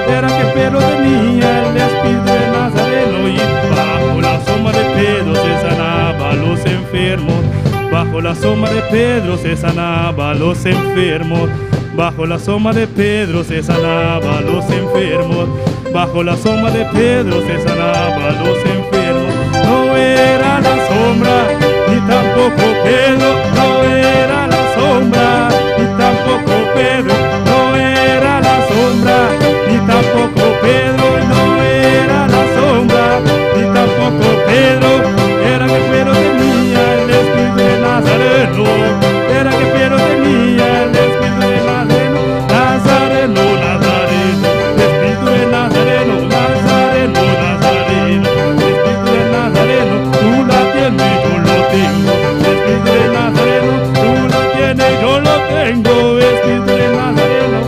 Era que Pedro tenía el espíritu de Nazareno. Y bajo la sombra de Pedro se sanaba a los enfermos. Bajo la sombra de Pedro se sanaba a los enfermos. Bajo la sombra de Pedro se sanaba a los enfermos. Bajo la sombra de Pedro se sanaba a los enfermos. No era la sombra, ni tampoco Pedro. No era la sombra, ni tampoco Pedro. No era la sombra, ni tampoco Pedro. No era la sombra, ni tampoco Pedro. Era que Pedro tenía el espíritu de Nazareno. Era que Pedro tenía el espíritu de Nazareno. Nazareno, Nazareno, espíritu de Nazareno. Nazareno, Nazareno, espíritu de Nazareno. Tú la tienes, yo lo tengo. Espíritu de Nazareno, tú la tienes, yo lo tengo. Espíritu de Nazareno,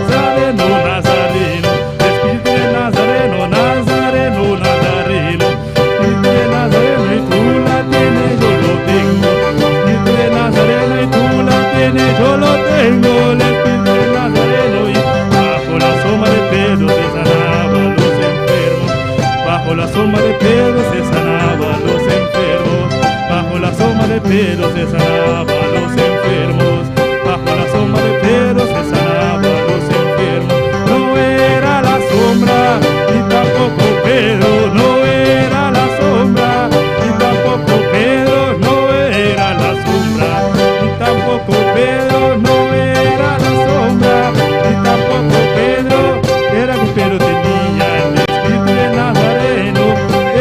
Nazareno, Nazareno, espíritu de Nazareno, Nazareno, Nazareno, espíritu de Nazareno, y tú la tienes, yo lo tengo. Espíritu de Nazareno, y tú la tienes, yo lo tengo. El espíritu de Nazareno, y bajo la sombra de Pedro se sanaba a los enfermos. Bajo la sombra de Pedro se sanaba a los enfermos. Bajo la sombra de Pedro se sanaba a los enfermos. Bajo la sombra de Pedro se sanaba a los enfermos. No era la sombra, ni tampoco Pedro. No era la sombra, ni tampoco Pedro. No era la sombra, ni tampoco Pedro. No era la sombra, ni tampoco Pedro. Era que Pedro tenía el espíritu de Nazareno.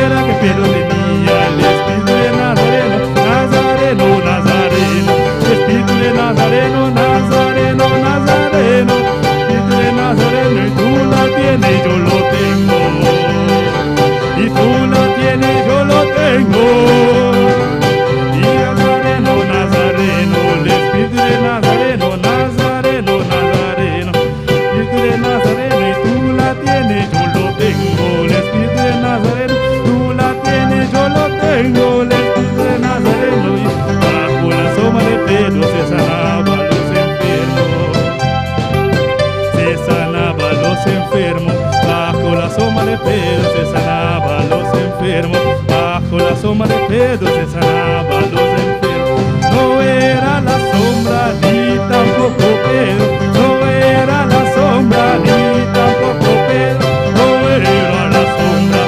Era que Pedro tenía el espíritu de Nazareno. Nazareno, Nazareno, espíritu de Nazareno. Nazareno, Nazareno, espíritu de Nazareno. Y tú la tienes, yo lo tengo. Y tú la tienes, yo lo tengo. Y Nazareno, Nazareno, el espíritu de Nazareno. Nazareno, Nazareno, espíritu de Nazareno. Y tú la tienes, yo lo tengo. El espíritu de Nazareno, tú la tienes, yo lo tengo. El espíritu de Nazareno. Y bajo la sombra de Pedro se sanaba a los enfermos. Se sanaba a los enfermos. Bajo la sombra de Pedro se sanaba a los enfermos. Bajo la sombra de Pedro se sanaba a los enfermos. No era la sombra, ni tampoco Pedro. No era la sombra, ni tampoco Pedro. No era la sombra,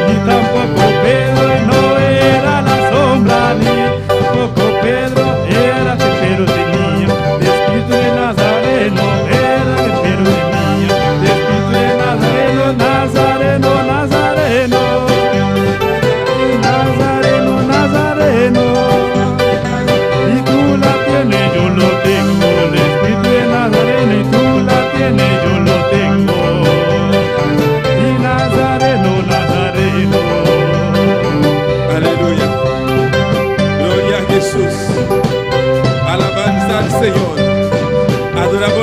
ni tampoco Pedro. No era la sombra, ni tampoco Pedro. Era que Pedro tenía el espíritu de Nazareno. Era que Pedro tenía el espíritu de Nazareno. Nazareno, Nazareno, Nazareno, Nazareno.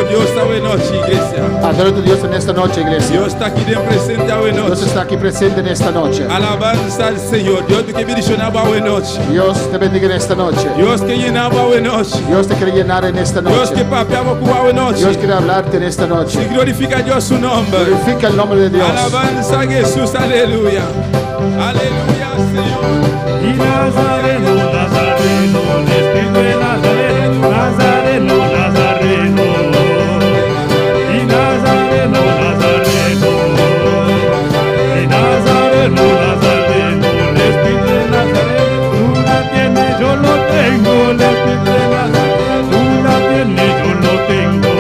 Dios está buena noche, iglesia. Adora a tu Dios en esta noche, iglesia. Dios está aquí de presente a buena Dios noche. está aquí presente en esta noche. Alabanza al Señor. Dios que bendicionaba a buena noche. Dios te bendiga en esta noche. Dios que llenaba a buena noche. Dios te quiere llenar en esta Dios noche. que papeaba con a buena noche. Dios quiere hablarte en esta noche. Y glorifica a Dios su nombre. Glorifica el nombre de Dios. Alabanza a Jesús, aleluya. Aleluya, Señor. Y Nazareno, Nazareno, el Espíritu de Nazareno, Nazareno, Nazareno. Y Nazareno, Nazareno, y Nazareno, Nazareno, el Espíritu de Nazareno. Tú la tienes, yo lo tengo, el Espíritu de Nazareno. Tú la tienes, yo lo tengo.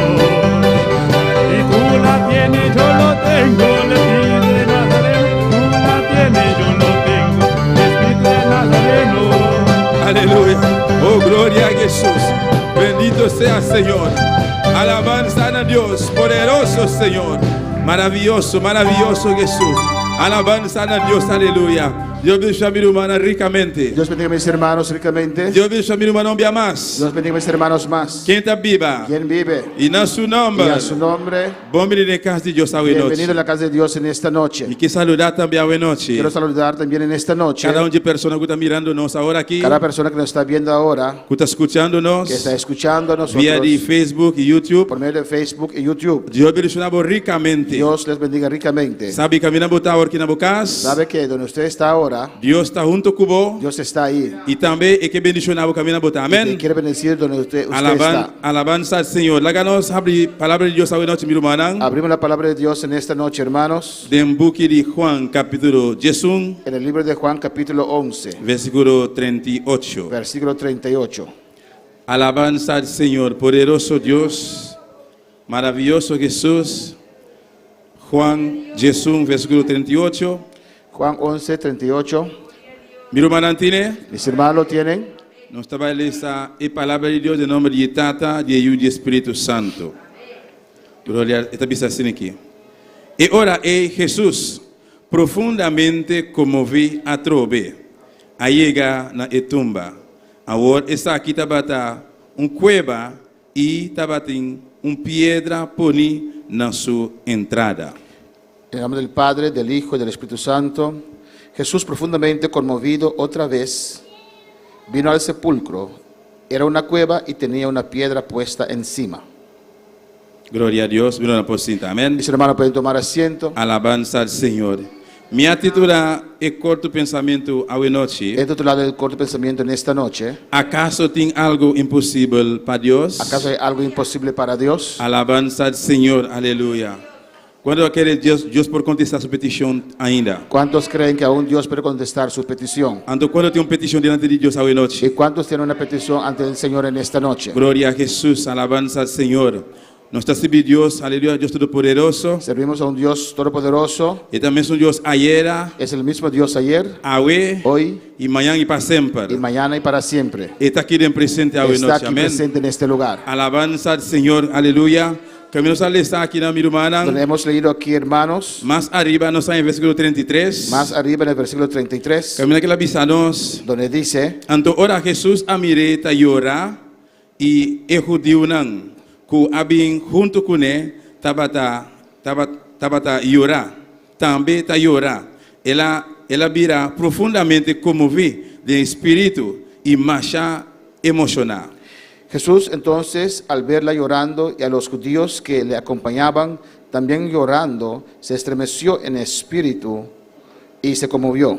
Y tú la tienes, yo lo tengo, el Espíritu de Nazareno. Tú la tienes, yo lo tengo, el Espíritu de Nazareno. Aleluya. Oh, gloria a Jesús. Bendito sea Señor. Alabanza a Dios. Poderoso Señor. Maravilloso, maravilloso Jesús. Alabanza a Dios. Aleluya. Dios bendiga a mi hermana ricamente. Dios bendiga a mis hermanos ricamente. Dios bendiga a mi hermano más. Dios bendiga a mis hermanos más. Quem está viva? ¿Quién vive? E na seu Y nome. a su nombre, Bom menino em casa de Deus esta bienvenido noite. a la casa de Dios en esta noche. E que saludar também a noite. Quiero saludar también en esta noche Cada de pessoas que está mirando-nos agora aqui, cada persona que nos está viendo ahora, que está escutando-nos que está escuchando a nosotros via de Facebook e YouTube. por medio de Facebook y YouTube. Deus abençoe ricamente. Dios les bendiga ricamente. Sabe que a botar aqui na boca. Sabe que donde usted está ahora, Deus está junto com você. Dios está ahí. E também é que bendicionar o caminho na botar. Y Amém. quiere bendecir donde usted Alaban, está. alabanza al Senhor. Láganos abrir a palavra de Deus esta noite, meu irmão. Abrimos la palabra de Dios en esta noche, hermanos, Dem book de Juan, capítulo 11, en el libro de Juan, capítulo 11, versículo 38. versículo 38. Alabanza al Señor, poderoso Dios, maravilloso Jesús. Juan 11, versículo 38. Juan 11, 38. Mi hermano tiene, Mis hermanos lo tienen. nos estaba lista y palabra de Dios de nombre de Tata, de Hijo y de Espíritu Santo. Gloria, esta vista assim aqui. E ora Jesus, profundamente comovido a trove, a llegar na tumba. Agora está aqui tabata cueva e tabatin piedra poni na sua entrada. En el nombre del Padre, del Hijo y del Espíritu Santo, Jesús, profundamente conmovido otra vez, vino al sepulcro. Era una cueva y tenía una piedra puesta encima. Gloria a Dios, mira por cinta, amén. Mis hermanos pueden tomar asiento. Alabanza al Señor. Mi atitude e corto pensamento a noite. He titulado el corto pensamiento en esta noche. ¿Acaso tem algo impossível para Deus? ¿Acaso hay algo imposible para Dios? Alabanza al Señor, aleluya. Quando quer Deus por contestar sua petição ainda? ¿Cuántos creen que aún Dios puede contestar su petición? Então, quando tem uma petição diante de Deus a noite? ¿Y cuántos tienen una petición ante el Señor en esta noche? Glória a Jesus, alabanza al Senhor. Nós está servindo Deus, aleluia, Deus Todo-Poderoso. Servimos a un Dios todopoderoso. E também é um Deus ayer, Es el mismo Dios ayer, hoje hoy e amanhã e para sempre. y mañana y para siempre. Está aqui em presente a Está noite, aquí amém. presente en este lugar. Alabanza al Señor, aleluya. Caminamos a estar aquí na minha Donde irmã. hemos leído aquí, hermanos, Más arriba nos está en versículo 33. más arriba en el versículo 33, Camina que la bisanos. donde dice: Anto ora Jesús amire ta yora e judío nan ku abin junto com ele tabata yora. Também ta yora. Ela vira profundamente comovida de espírito e marcha emocional. Jesús entonces, al verla llorando y a los judíos que le acompañaban también llorando, se estremeció en espíritu y se conmovió.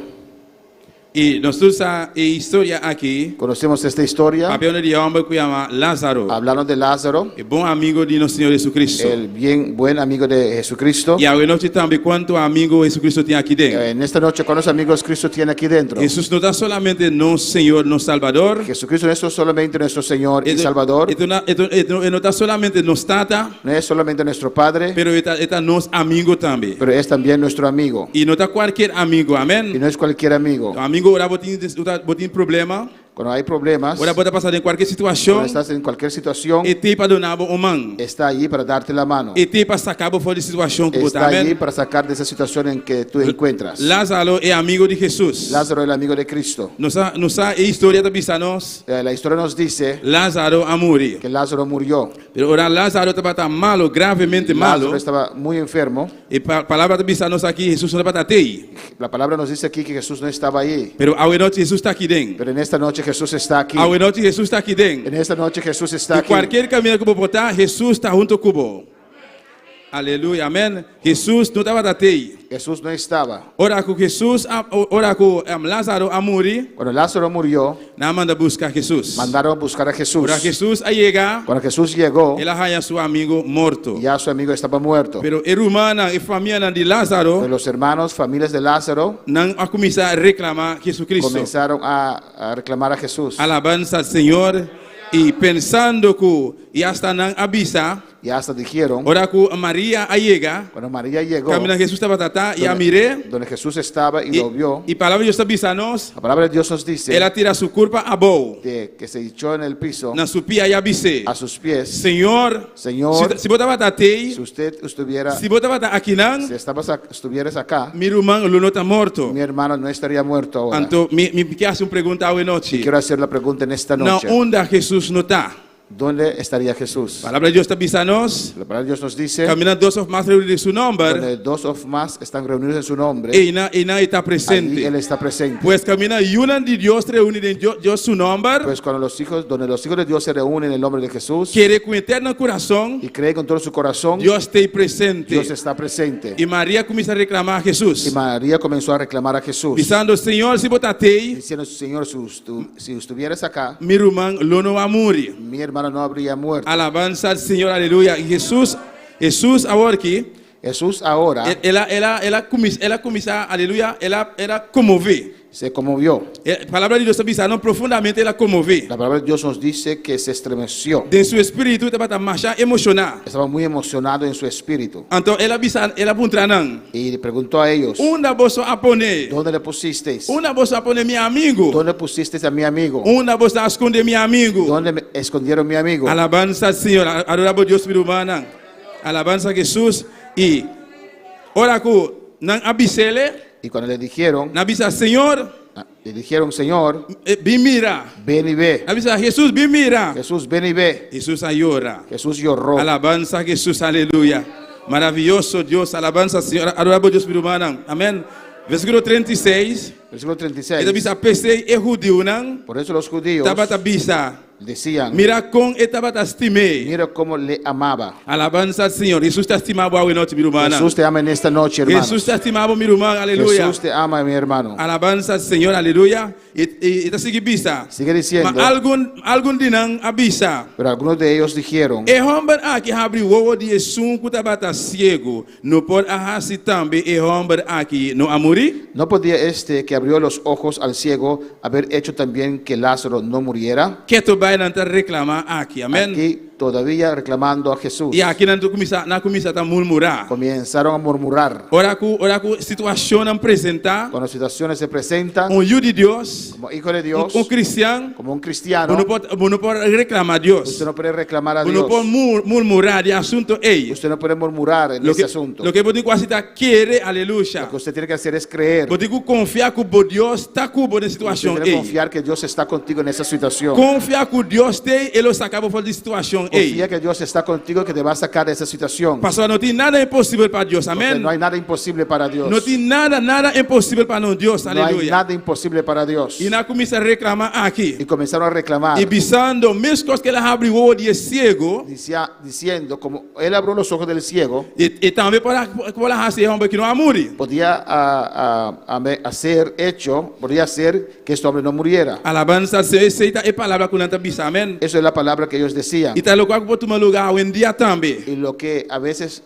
E nós temos a história aqui. Conocemos esta historia. Papel de homem que chama Lázaro. Hablando de Lázaro, É bom amigo de nosso Senhor Jesus Cristo. el bien buen amigo de Jesucristo. E a noite também quanto amigo Jesus Cristo tem aqui dentro. En esta noche, ¿cuántos amigos Cristo tiene aquí dentro? Jesus não está solamente nosso Senhor, nosso Salvador. Jesucristo no es solamente nuestro Señor y Ele Salvador, não está solamente nosso tata, no es solamente nuestro Padre, pero está nosso amigo também. pero es también nuestro amigo. E não está qualquer amigo, Y amém? no es cualquier amigo. O amigo ora botin problema, Cuando hay problemas, Ora pode passar em qualquer cuando situação. estás en cualquier situación, E tem para donar o mão. está allí para darte la mano. E tem para sacar fora de situação que Está botar. allí Amém. para sacar de esa situación en que tú encuentras. Lázaro é amigo de Jesus. Lázaro, el amigo de Cristo. Nossa história da bisa nós. La historia nos dice Lázaro a morir. que Lázaro murió. Pero ora Lázaro estava malo, gravemente malo. Lázaro estaba muy enfermo. E a palavra da bisa nós aqui, Jesus não estava aí. La palabra nos dice aquí que Jesús no estaba allí. Pero a noite Jesus está aqui dentro. Pero en esta noche Jesús está aquí. A noite Jesus está aqui dentro. En esta noche Jesús está E aquí. qualquer caminho que eu botar, Jesus está junto comigo. Aleluia, amém. Jesus não estava aí. Jesús no estaba. Ora com Jesus, ora com Lázaro a morir, Cuando Lázaro murió, na manda buscar Jesus. mandaron a buscar a Jesús. Ora Jesus a chegar, Cuando Jesús llegó, ele arranha seu amigo morto. ya su amigo estaba muerto. Pero a irmã e família de Lázaro Pero los hermanos, familias de Lázaro, não a começar a reclamar Jesus Cristo. comenzaron a reclamar a Jesús. Alabanza al Señor y pensando que ya están en avisa, Y hasta dijeron, ora que María llega, cuando María llegó, camina Jesús estaba tata y a miré donde Jesús estaba y lo vio, y palabra de Dios avisa nos, la palabra de Dios nos dice ela tira su culpa a bow, de que se echó en el piso na su pia y avise, a sus pies. Señor, Señor, si botaba tatei, si usted estuviera, si botaba aquí nan, si estuvieras acá, mi rumán lo nota muerto. mi hermano no estaría muerto ahora. Anto, me quiero hacer una pregunta hoy Y noche. quiero hacer la pregunta en esta Na noche. onda Jesús no está. ¿Dónde estaría Jesús? Palabra de Dios avisa nos, La palabra de Dios nos dice, camina dos o más reunidos de su nombre, donde dos o más están reunidos en su nombre, y na está allí presente. Él está presente. Pues camina y una de Dios reunida en Dios su nombre, Pues cuando donde los hijos de Dios se reúnen en el nombre de Jesús quiere con eterno corazón, y creen con todo su corazón, Dios esté presente. Dios está presente. Y María comienza a reclamar a Jesús, Y María comenzó a reclamar a Jesús, diciendo, Señor, si botatei, diciendo, Señor, si estuvieras acá, mi rumán lo no va a morir. mi hermano no habría muerto. Alabanza al Señor, aleluya. Y Jesús ahora aquí, Jesús ahora ela comienza, aleluya, ela conmover. se conmovió. Palabra de Dios está avisando profundamente, ela conmover. La palabra de Dios nos dice que se estremeció. De su espíritu, estaba a marchar emocional. Estaba muy emocionado en su espíritu. Entonces, ela avisa, ela puntranan. Y le preguntó a ellos, Una voz a poner. ¿dónde le pusisteis? Una voz a poner mi amigo. ¿Dónde pusisteis a mi amigo? Una voz a esconder mi amigo. ¿Dónde escondieron mi amigo? Alabanza al Señor. Adoramos a Dios, mi hermana. Alabanza a Jesús. Y ahora que nan abisele, Y cuando le dijeron, avisa Señor, Señor, vi mira. ven y ve. Avisa Jesús, vi mira. Jesús, ven y ve. Jesús llora. Jesús lloró. Alabanza a Jesús, aleluya. Maravilloso Dios, alabanza al Señor. Adoramos a Dios, mi hermana. Amén. Versículo 36. Versículo Ele 36. avisa PC e judeu nan. Por eso los judíos Tabata bisa. decían, Mira com e tabata estimei. mira cómo le amaba. Alabanza al Señor. Jesús te estimaba hoy noche, mi hermana. Jesús te ama en esta noche, hermano. Jesús te estimaba, mi hermana. Aleluya. Jesús te ama, mi hermano. Alabanza al Señor, aleluya. Y está sigue bisa. Sigue diciendo, Ma algún dinan abisa. pero algunos de ellos dijeron, E homem aqui abre o ovo de sunco tabata ciego. No pode arrasar também e homem aqui no amuri. ¿no podía este que abrió los ojos al ciego haber hecho también que Lázaro no muriera? Que tu vai não reclamar aqui, amém? Aquí todavía reclamando a Jesús. E aqui não começa a murmurar. Comenzaron a murmurar. Ora que situação não apresentar Cuando situaciones se presentan, hijo de Deus, como hijo de Dios, cristiano, como un cristiano, não pode reclamar a Deus. usted no puede reclamar a Não Dios. pode murmurar de assunto ei. Usted no puede murmurar en este asunto. Lo que pode quase querer, aleluia. Lo que usted tiene que hacer es creer. Pode confiar que Deus está cubo na Usted situação tiene que ei. confiar que Dios está contigo en esa situación. Confia que Deus tem, ele sacava fora de situação. Ei, Confía que Dios está contigo, que te va a sacar de esa situación. pastor, não tem nada impossível para Deus, Porque amém? no hay nada imposible para Dios. Não tem nada impossível para não Deus, No hay aleluia. nada imposible para Dios. E na começa a reclamar aqui. Y comenzaron a reclamar, E pensando, mesmo coisa que ela abre o olho de cego, diciendo, como él abrió los ojos del ciego, e também para fazer homem que não amure. podía podría hacer que este hombre no muriera. Alabança, se aceita e palavra com nanta bisa, amém? Eso es la palabra que ellos decían. E tá logo para tomar lugar um dia também. Y lo que a veces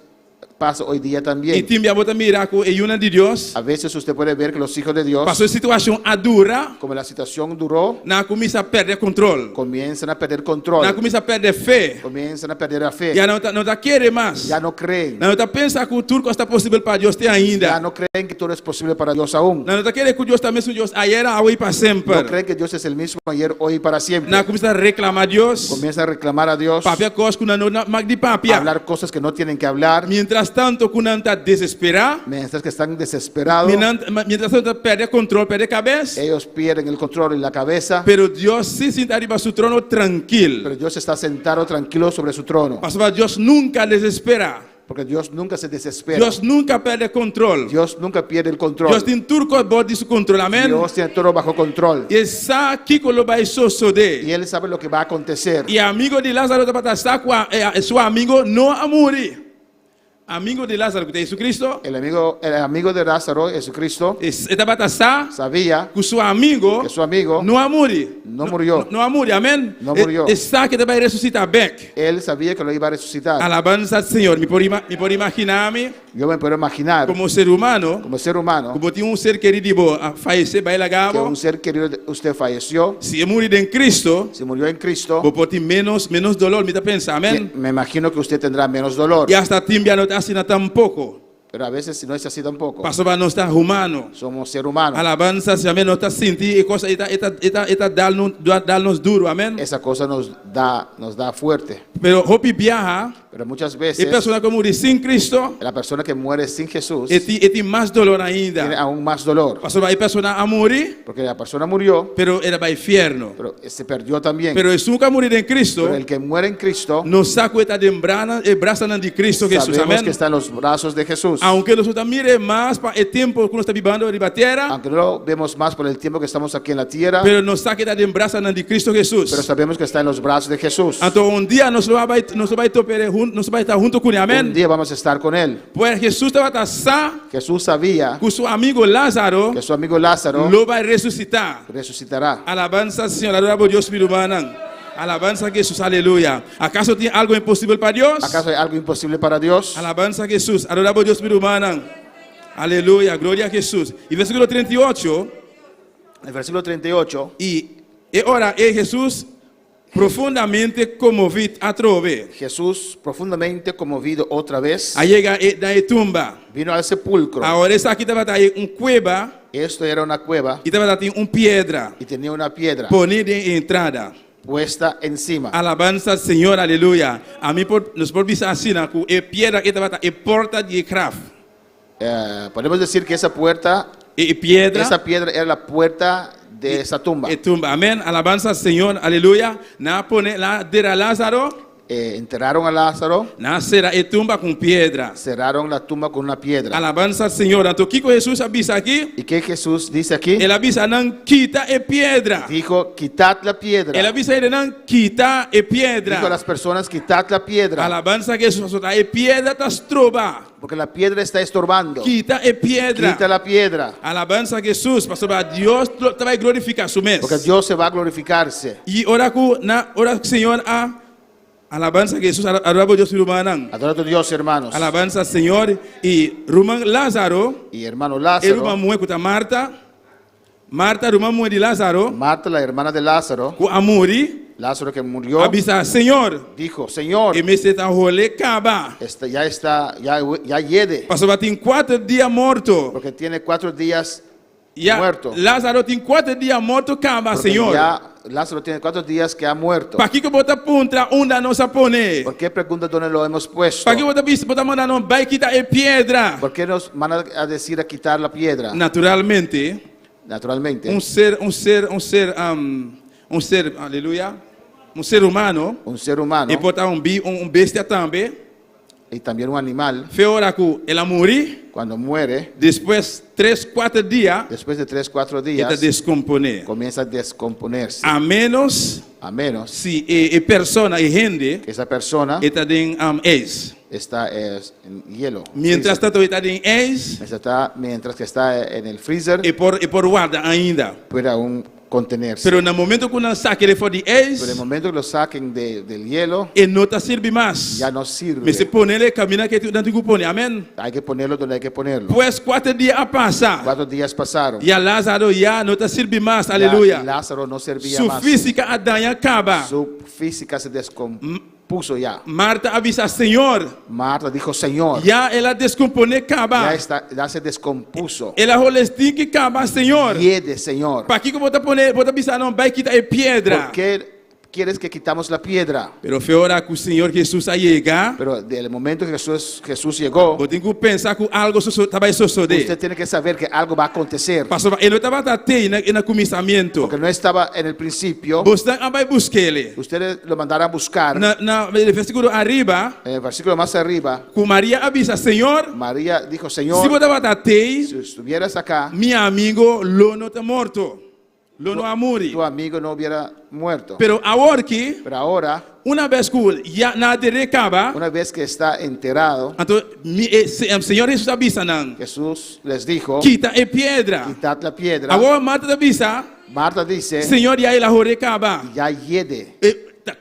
pasa hoy día E también. timbia bota miraco e una de Dios. A veces usted puede ver que los hijos de Dios, Passou situação adura, como la situación duró, na começa a perder controle. comienzan a perder Na control, começa a perder fé. comienzan a perder la fe, Já não tá querer mais. ya no creen, Não tá pensa que tudo está possível para Deus ter ya ainda. no creen que todo es posible para Dios aún. Não tá querer que Deus também é Deus ayer, hoje e para No sempre. creen que Dios es el mismo ayer, hoy y para siempre. Na começa a reclamar a Deus. Comienzan a reclamar a Dios, Papia coisa que não mag de a papia. hablar cosas que no tienen que hablar, Mientras tanto, que não está desesperado. mientras que están desesperados, Mientras tanto, perde controle, perde cabeça. ellos pierden el control en la cabeza, Pero Deus se senta arriba su trono tranquilo. pero Dios está sentado tranquilo sobre su trono, Pastor, Deus nunca desespera. porque Dios nunca se desespera. Deus nunca perde controle. Dios nunca pierde el control. Deus tem tudo que pode su controle. Amém? Dios tiene todo bajo control. E sabe que lo vai suceder. Y Él sabe lo que va a acontecer. E amigo de Lázaro está estar com seu amigo não a morrer. Amigo de Lázaro que é Jesus Cristo. El amigo de Lázaro, Jesucristo, Está para estar sabía com seu amigo. que su amigo Não a morrer. no murió. Não a morrer. Amém? No murió. E sabe que vai ressuscitar bem. Él sabía que lo iba a resucitar. Alabanza al Senhor. Me pode imaginar-me Yo me puedo imaginar, como ser humano. como ser humano, Como tinha ser querido a falecer, vai lá que gabo. un ser querido de usted falleció, Se morir em Cristo, se murió en Cristo. vou ter menos dolor. Me pensa. Amém? Me imagino que usted tendrá menos dolor. E hasta timbia não está assim tampoco. Pero a veces si no es así tampoco. Pastor, não está humano. Somos ser humanos. Alabanza, se amém, não está sentir e coisa está dando duro, amém? Esa cosa nos da fuerte. Pero hopi viaja, Pero muchas e veces pessoa que morre sem Cristo, la persona que muere sin Jesús e tem mais dolor tiene ainda. aún más dolor. Pastor, a pessoa a morrer, Porque la persona murió, pero era para inferno. pero se perdió también. Pero es nunca morir em Cristo, Pero el que muere en Cristo, não sabe que está de braço de Cristo Jesus, sabemos amém? que está en los brazos de Jesús. Aunque nós mire mais para o tempo que nós está vivendo de terra, Aunque no lo vemos más por el tiempo que estamos aquí en la tierra, pero não sabe que está de braço de Cristo pero Jesus. sabemos que está en los brazos de Jesús. Então dia nós vai estar junto com ele, Un amém? día vamos a estar con Él. Pues Jesus estava estar Jesús sabía com seu amigo Lázaro, que su amigo Lázaro lo vai ressuscitar. resucitará. Alabanza al Señor, adoramos a Dios, mi hermana. Alabanza a Jesús, aleluya. ¿Acaso tiene algo imposible para Dios? ¿Acaso hay algo imposible para Dios? Alabanza a Jesús, adoramos a Dios, mi hermana. Aleluya, gloria a Jesús. Y versículo 38, El versículo 38, y ahora Jesús profundamente conmovido a trove. Jesús, profundamente conmovido otra vez, Ahí llega la tumba. vino al sepulcro. Ahora esta aquí estaba en cueva Esto era una cueva y estaba en piedra. y tenía una piedra Poner de entrada. puesta encima. Alabanza al Señor, aleluya. A mí nos por visa así, que piedra que estaba en porta de craft. Podemos decir que esa puerta, Piedra. esa piedra era la puerta de esa tumba. Tumba. Amén. Alabanza al Señor, aleluya. Na pone la de Lázaro. Enterraron a Lázaro, Na será tumba con piedra. cerraron la tumba con una piedra. Alabanza al Señor. Entonces, ¿qué Jesús avisa aquí? ¿Y qué Jesús dice aquí? Él avisa, no quita piedra. Dijo, quitad la Él piedra. avisa, no quita Dijo a piedra. las personas, quitad la piedra. Alabanza que Jesús, piedra te estroba. Porque la piedra está estorbando. Quita piedra. Quita la piedra. Alabanza a Jesús, pastor, Dios te va a glorificar su mes. Porque Dios se va a glorificarse. Y ora Señor alabanza a Jesús, adoramos a Dios, hermano. Adora a tu Dios, hermanos. Alabanza al Señor. Y Rumán Lázaro, Y hermano el Lázaro, Rumán muere Marta. Marta, Rumán muere de Lázaro. Marta, la hermana de Lázaro, Ku amuri, Lázaro que murió, avisa, Señor, dijo, Señor, y me se está jole caba. ya hiede, Pastor, va tiene 4 días muerto. porque tiene 4 días Ya, muerto. Lázaro tiene 4 días muerto caba, Porque Señor. ya Lázaro tiene 4 días que ha muerto. ¿Para qué que bota punta onda no se pone? ¿Por qué pregunta dónde lo hemos puesto? ¿Para qué bota manda no va a quitar piedra? ¿Por qué nos van a decir a quitar la piedra? Naturalmente, Naturalmente, un ser, aleluya, un ser humano, un ser humano e botar un bestia também, y también un animal, feora que ela morre, cuando muere, depois 3, 4 dias, después de 3, 4 ela días, descompone. comienza a descomponerse. A menos A menos se persona e gente que esa persona está em ex. está en hielo. Mientras Freezer. tanto está em ex Mientras que está en el freezer, e por guarda ainda. puede aún contenerse. Pero no momento que uno saque ele fora de Pero en el ex, momento que lo saquen del hielo, ele não está sirve mais. ya no sirve. Mas se pone ele camina que não tem que pôr, amém? Hay que ponerlo donde hay que ponerlo. Pues 4 dias a passar. 4 días pasaron. E a Lázaro já não está sirve mais, Ya aleluia. Lázaro no servía Su más. física a daña acaba. Su física se descompuso ya. Marta avisa, Senhor, Marta dijo, Señor, já ela descompone acaba. ya se descompuso. Ela rolestica que acaba, Senhor. Hiede, Señor. Para que eu vou avisar, não vai quitar a pedra. ¿Por qué quieres que quitamos la piedra? Pero foi hora que o Senhor Jesus a llegar. Pero del momento que Jesús llegó, Eu tenho que pensar que algo vai suceder. usted tiene que saber que algo va a acontecer. Pastor, ele não estava até no começamento. Porque no estaba en el principio. Você vai buscar ele. Ustedes lo mandaron a buscar. No versículo arriba, En el versículo más arriba, com Maria avisa, Senhor, María dijo, se Señor, você estava até, si estuvieras acá, meu amigo, lo não está morto. Lo não amuri. tu amigo no hubiera muerto. Pero agora que, Pero ahora, uma vez que já nada recaba, una vez que está enterrado, então, Senhor Jesus avisa, não, Jesús les dijo, quita a pedra. quitad la piedra. Agora Marta avisa, Marta dice, Senhor, já ela recaba. ya hiede.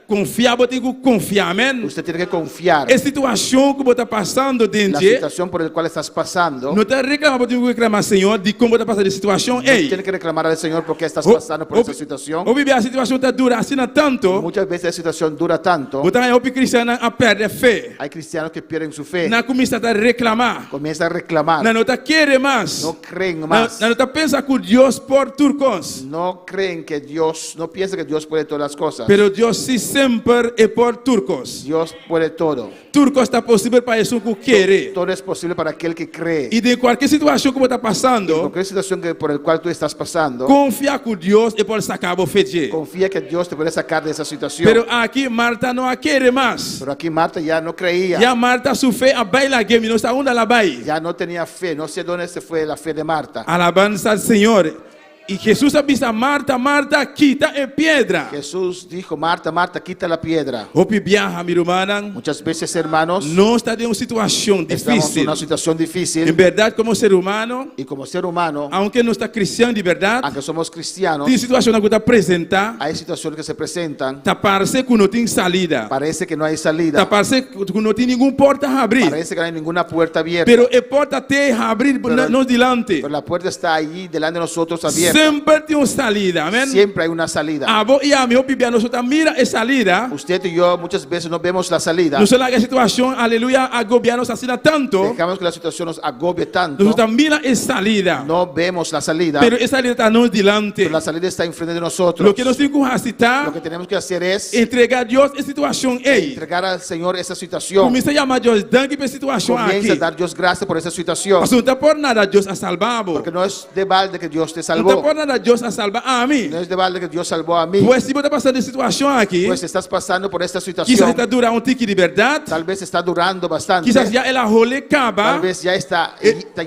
Confiar, eu tenho que confiar, amém? Usted tiene que confiar. A situação que você está passando La dentro, situación por la cual estás pasando, não está reclamando, eu tenho que reclamar, Senhor, de como está passando a situação. no Ei, tiene que reclamar al Señor porque estás pasando por esa situación. ou a situação está dura assim tanto, Muchas veces la situación dura tanto. você é o cristiano a perder fé. Hay cristianos que pierden su fe, Não começa a reclamar. comienzan a reclamar, Não está querer mais. no creen Não más, está pensando que Deus por turcos. no creen que Dios, no piensan que Dios puede todas las cosas. Pero Deus sim sempre é por turcos. Dios puede todo. Turcos está possível para isso que quer. Todo es posible para aquel que cree. E de qualquer situação que você está passando, Cualquier situación por el cual tú estás pasando, confia que Deus é por sacar o fede. confía que Dios te puede sacar de esa situación. Pero aqui Marta não a quer mais. Pero aquí Marta ya no creía, E a Marta su fé a baila game, não está onde ela vai. ya no tenía fe. No sé dónde se fue la fe de Marta. Alabanza al Senhor. E Jesus avisa Marta, Marta, quita a pedra. Jesús dijo, Marta, Marta, quita la piedra. Hope viaja, meu irmão. Muchas veces, hermanos, Não está em uma situação estamos en difícil. una situación Em difícil verdade, como ser humano, y como ser humano, aunque não está cristiano de verdade, aunque somos cristianos, tem situação que apresenta, hay situaciones que se presentan, tá parece que não tem salida. parece que no hay Tá salida, parece que não tem nenhum porta a abrir. parece que no hay ninguna puerta abierta, Pero a porta tem a abrir nos delante. pero la puerta está allí delante de nosotros abierta. Sempre tem uma salida, amém? Siempre hay una salida. A vos e a mim, nós mira a salida. Usted y yo muchas veces no vemos la salida. Não sei lá que a situação, aleluia, agobiar-nos assim tanto. Dejamos que la situación nos agobie tanto. Nós mira a salida. No vemos la salida, Pero a salida está nos delante. pero la salida está enfrente de nosotros. Lo que nós temos que Lo recitar, que tenemos que hacer es entregar a Deus a situação. Ei, entregar al Señor esa situación. começa a chamar Deus, danke para a situação Comienza a aqui. dar Dios gracias por esa situación. Mas não está por nada Deus a salvar. Porque no es de balde que Dios te Não está salvó. por nada Deus a salvar a mim. No es de balde que Dios salvó a mí. Pois se você está passando a situação aqui, Pues estás pasando por esta quizás situación. está durando tique de verdade, Tal vez está durando bastante. quizás já ela role Tal acaba, vez ya está,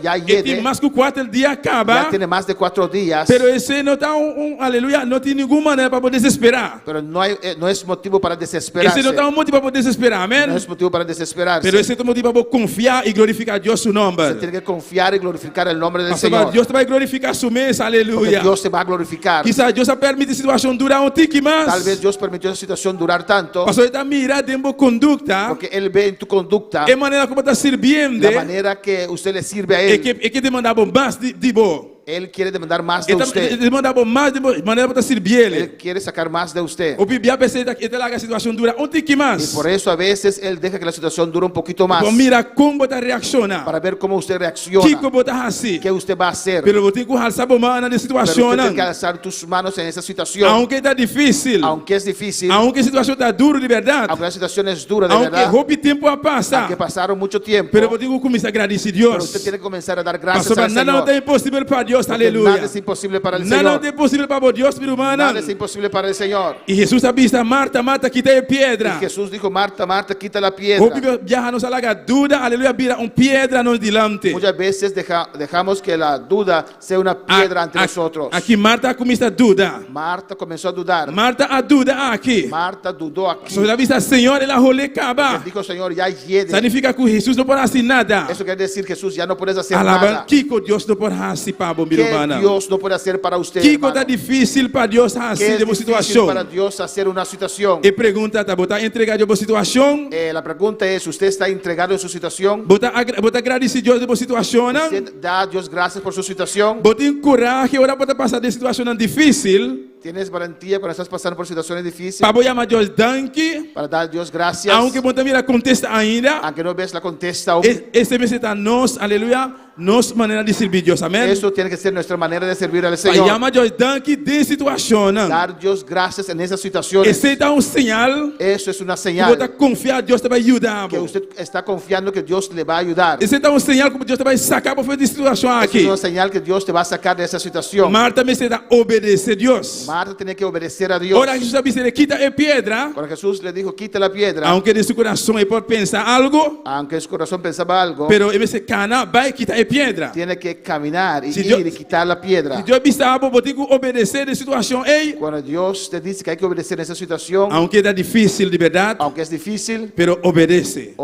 ya e tem hiede. mais que 4 dias acaba. Ya tiene más de 4 días. Pero esse não está aleluia, não tem nenhuma maneira para poder desesperar. Pero no es motivo para Esse desesperarse. não está um motivo para poder desesperar, amém? No es motivo para desesperarse. Pero esse é um motivo para confiar e glorificar Deus seu Se nome. tiene que confiar y glorificar el nombre del Pastor, Señor. Deus vai glorificar su mês, Porque aleluia. Dios te va a glorificar. Quizás Deus permite a situação durar um tique mais. Tal vez Dios permitió esa situación durar tanto. Pastor, está mira dentro conduta, Porque Él ve en tu conducta é maneira como está servindo, la manera que usted le sirve a é Él. que demandava mais de bom. Él quiere demandar más de usted. Demandava mais de maneira para servir ele. Él quiere sacar más de usted. O Bíblia percebe que a situação dura um tique Y mais. por eso a veces Él deja que la situación dure un poquito más. Então mira como está reacciona. Para ver cómo usted Que reacciona. como está assim. ¿Qué usted va a hacer? Pero vou ter que alçar a mão na Pero situação, usted tiene que não. alzar tus manos en esa situación. Aunque está difícil, Aunque es difícil. aunque a situação está dura de verdade, Aunque la situación es dura de aunque verdad. roupe tempo a passar, Aunque pasaron mucho tiempo. pero vou ter que começar a agradecer a Pero Deus. usted tiene que comenzar a dar gracias Pastor, al nada não Señor. é impossível para Deus, Porque aleluia. nada es imposible para el Nada não Señor. é impossível para Deus, meu irmão. Nada es imposible para el Señor. E Jesus avisa, Marta, Marta, quita a Y pedra. Jesús dijo, Marta, Marta, quita la O piedra. Bíblia viaja nos alaga dura, aleluia, vira pedra nos delante. Muchas veces dejamos que la duda sea una piedra ante nosotros. Aqui Marta começa a dudar. Marta comenzó a dudar. Marta a dudar aqui. Marta dudó aquí. Só ela avisa, Senhor, ela role acaba. Dijo, Señor, ya hiede. Significa que Jesus não pode fazer nada. Eso quiere decir, Jesús, ya no puedes hacer Alaba, nada. Kiko, Deus não pode fazer para com ¿Qué birumana. Dios no puede hacer para usted, Que hermano? coisa difícil para Deus ¿Qué assim es de uma difícil situação. para Dios hacer una situación? E pergunta, tá, botar entregar de uma situação, La pregunta es, ¿usted está entregado en su situación? botar agradecer Deus de uma situação, ¿Usted da a Dios gracias por su situación? botar coragem, ora botar passar de situação difícil, ¿Tienes valentía cuando estás pasando por situaciones difíciles? para botar mais Deus danke, Para dar a Dios gracias. aunque botar mira contesta ainda, Aunque no ves la contesta aún. esse mês está nós, aleluia, nós maneira de servir Deus, amém? Eso tiene que ser nuestra manera de servir al Para Señor. chamar Deus danke de situação, Dar a Dios gracias en esas situaciones. esse é um sinal Eso es una que señal botar confiar Deus te vai ajudar. que usted está confiando que Dios le va a ayudar. Esse é um sinal que Deus te vai sacar para fora de situação Eso aqui. es una señal que Dios te va a sacar de esa situación. Marta me está obedecer Deus. Marta tenía que obedecer a Dios. Ora Jesus sabe se ele quita a pedra, Cuando Jesús le dijo, quita la piedra, aunque de seu coração ele pode pensar algo, aunque su corazón pensaba algo, pero ele se cana vai quitar a pedra. tiene que caminar y Si ir yo- y quitar la piedra. Deus sabe botar que obedecer de situação, ei, Cuando Dios te dice que hay que obedecer en esa situación, aunque é difícil de verdade, aunque es difícil, pero obedece.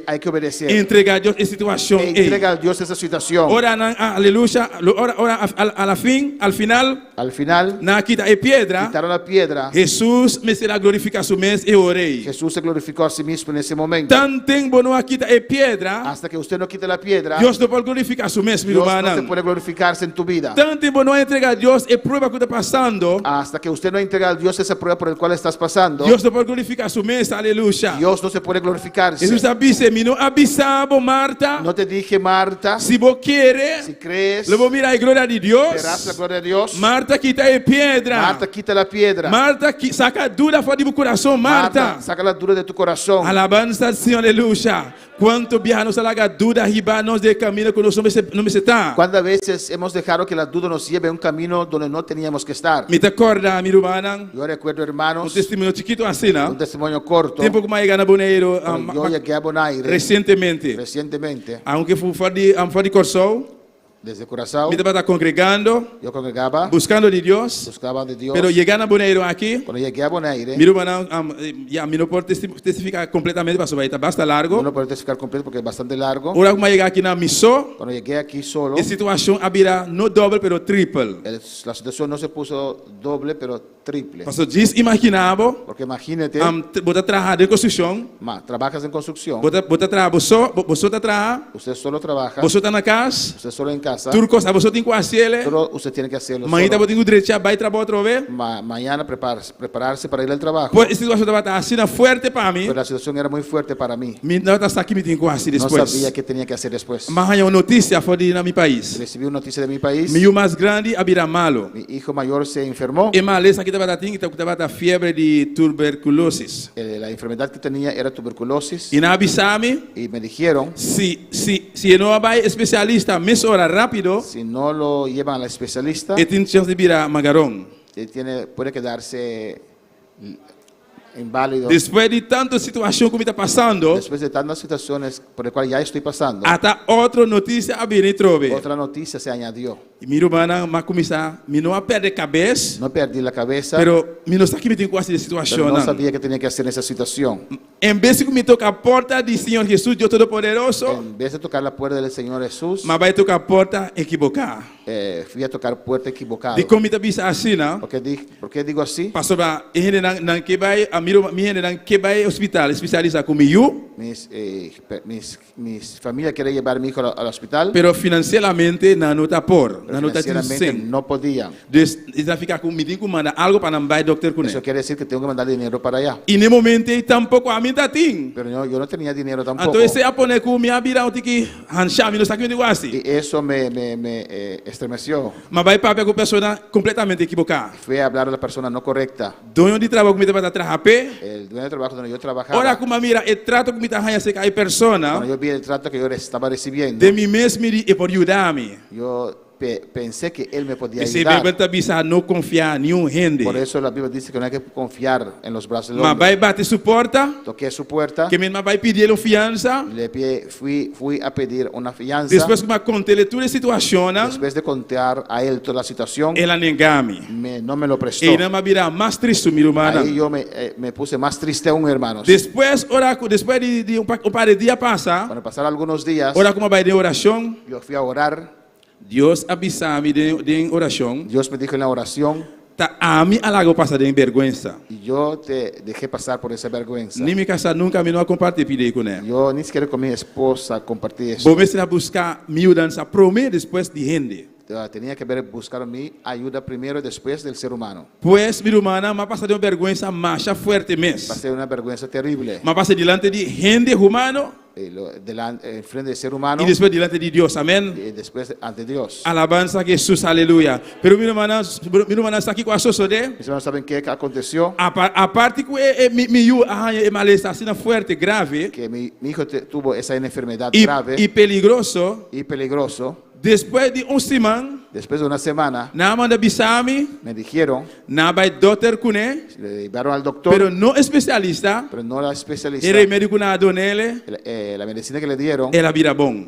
hay que obedecer. Entregar a Deus a situação, ei. Entrega a Dios esa situación. Ora, aleluia, ora al final, Al final, na quita a pedra, quitaron la piedra. Jesus me será glorificar su mês e orei. Jesús se glorificó a sí mismo en ese momento. Tan tempo não quita a pedra, Hasta que usted no quite la piedra, Deus não pode glorificar su mês, meu Dios no se irmão. puede glorificarse en tu vida. Tanto tempo não entrega a Deus a prova que está passando, Hasta que usted no entrega a Dios esa prueba por el cual estás pasando, Deus não pode glorificar su mês, aleluia. Dios no se puede glorificarse. Jesus avisa, me não avisava, Marta, No te dije, Marta, se você quer, si crees, eu vou mirar a glória de verás la Deus. gloria de Dios. Marta, quita a pedra. Marta, quita la piedra. Marta, saca dura fora do coração, Marta. saca la dura de tu corazón. Alabanza al Senhor, aleluia. Quanto viajamos a la dura arriba nos de camino que não me está. ¿Cuántas veces hemos dejado que la duda nos lleve a un camino donde no teníamos que estar? Me te acorda, mi irmã, Yo recuerdo, um hermanos, testemunho chiquito assim, não? un testimonio corto. Tempo que eu na Boneiro, Cuando yo llegué a Bonaire recentemente, recientemente, aunque fui fora de Corsol, desde Curazao, me estava congregando, yo congregaba, buscando de Deus, buscaba de Dios. pero chegar na Boneiro aqui, Cuando llegué a Bonaire, mi irmã, já me não pode testificar completamente, mas vai estar bastante largo. no puedo testificar completo porque es bastante largo. Ora como chegar aqui na missão, Cuando llegué aquí solo, a situação abrirá no doble, pero triple. la situación no se puso doble, pero triple. Pastor diz, imaginava, Porque imagínate, botar trabalhar de construção, trabajas en construcción, botar trabalhar, você está trabalhar, usted solo trabaja, você está na casa, usted solo en casa, tudo coisa, você tem que fazer, solo usted tiene que hacerlo amanhã solo. você tem que direito, vai trabalhar outra vez. Mañana prepararse para ir al trabajo. Pois a situação estava assim forte para mim, Pero la situación era muy fuerte para mí. me não está aqui me tem que fazer No depois. sabía qué tenía que hacer después. Mas há uma notícia fora de meu país. Recibí una noticia de mi país. Meu mais grande abrirá malo. Mi hijo mayor se enfermó. E maleza aqui estava a fiebre de tuberculose. La enfermedad que tenía era tuberculosis. E na avisame, Y me dijeron, se não vai especialista, mesora rápido, si no lo llevan a la especialista, e tem chance de virar magarão. puede quedarse inválido. Depois de tanta situação que me está passando, Después de tantas situaciones por las cuales ya estoy pasando, até outra notícia a vir e trove. otra noticia se añadió. E minha irmã, mas começar, me não a perder cabeça, No perdí la cabeza, pero me não está aqui me tem quase de pero situação. no sabía qué tenía que hacer en esa situación. Em vez de que me toca a porta do Senhor Jesus, Deus Todo-Poderoso, En vez de tocar la puerta del Señor Jesús, mas vai tocar a porta equivocada. fui a tocar puerta equivocada. De como está bisa assim, não? ¿Por qué digo así? Pastor, a gente não que vai, a minha gente não que vai hospital, especialista comigo, Mis familia quiere llevar a mi hijo al hospital, pero financeiramente não está por, pero não está financieramente sem. no podían. Está ficar com me tem que mandar algo para não vai doctor com Eso ele. quiere decir que tengo que mandar dinero para allá. E no momento tampouco a mim tá tem. Pero yo no tenía dinero tampoco. Então esse aponé com minha virão tem que hanchar, me não está que me digo assim. Y eso me estremeció. Mas vai para com pessoa completamente equivocada. Fui a hablar a la persona no correcta. Dono de trabalho que me para trabalhar pé. El dueño de trabajo donde yo trabajaba. Ora como mira, o trato que me tá ganhando se persona Cuando yo vi el trato que yo estaba recibiendo, de mim mesmo e por ajudar-me. yo pensé que él me podía Esse ayudar. Bíblia está bisa não confiar em nenhum gente. Por eso la Biblia dice que no hay que confiar en los brazos del Mas hombre. vai bater sua porta, Toqué su puerta, que mesmo vai pedir ele fiança. fui a pedir una fianza. Depois que me contei toda a situação, Después de contar a él toda la situación, ela negame. no me lo prestó. E não me virá mais triste, meu irmão. Ahí yo me puse más triste aún, hermanos. Depois de um par de dias passa, Cuando pasaron algunos días, ora como vai de oração, yo fui a orar. Dios avisame de oración. Dios me dijo en la oración, Ta a mí alago pasa de vergüenza. y yo te dejé pasar por esa vergüenza. Ni mi casa nunca me no a compartir pide con él. Yo ni siquiera con mi esposa compartí eso. Vou ver a buscar miudança promê depois de rende. Tenía que buscar mi ayuda primero y después del ser humano. Pois, minha irmã, mas passa de uma vergüenza marcha fuerte mes. Pasé una vergüenza terrible. Mas passa delante de rende humano En frente del ser humano e depois delante de Deus. Amém. y después ante Dios. Alabanza a Jesus, aleluia. Pero minha irmã está aqui com a sosode. Mis hermanos, ¿saben qué aconteció? A parte que me malestar assim fuerte, grave Que mi hijo tuvo esa enfermedad e grave peligroso. y peligroso. Depois de semana, Después de una semana na manda bisami, me dijeron, na vai doutor cune, le llevaron al doctor, pero não especialista. pero no la especialista. Ele médico na donele, La medicina que le dieron ela vira bom.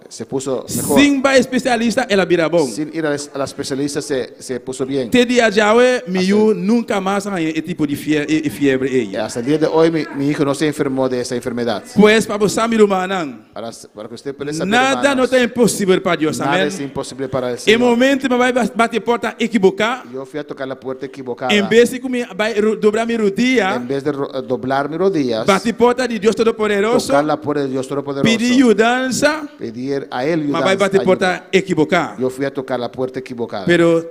se puso mejor. Sim, vai especialista, ela vira bom. Sin ir a la especialista se puso bien. Te dia jawe, miu nunca mais há esse tipo de fiebre aí. Hasta el día de hoy mi hijo no se enfermó de esa enfermedad. Pois para você, meu irmão, Para que usted pueda saber, nada não hermanos, é impossível para Deus, nada amém? es imposible para el Em Señor. momento, vai bater porta equivocar. Yo fui a tocar la puerta equivocada. Em vez de vai dobrar meu dia, En vez de doblar mis rodillas, bater porta de Deus Todo-Poderoso, tocar la puerta de Dios Todopoderoso, pedir ajudança, pedir a Él mas vai ayuda. bater porta equivocar. Yo fui a tocar la puerta equivocada, Pero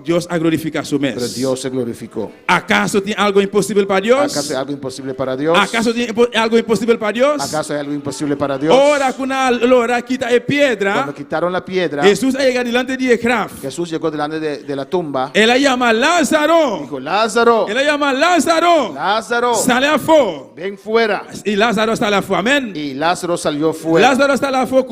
Deus a glorificar su pero mês. Dios se glorificó. ¿Acaso tem algo impossível para Deus? ¿Acaso hay algo imposible para Dios? ¿Acaso tem algo impossível para Deus? ¿Acaso hay algo imposible para Dios? Ora, quando a lora quita a pedra, Cuando quitaron la piedra, Jesus chega delante de Ecraf. Jesús llegó delante de la tumba. Ela chama Lázaro. Dijo, Lázaro, Ela chama Lázaro. Lázaro, Sale a fora. ven fuera. E Lázaro está lá fora. Amém? Y Lázaro salió fuera. Lázaro está lá fora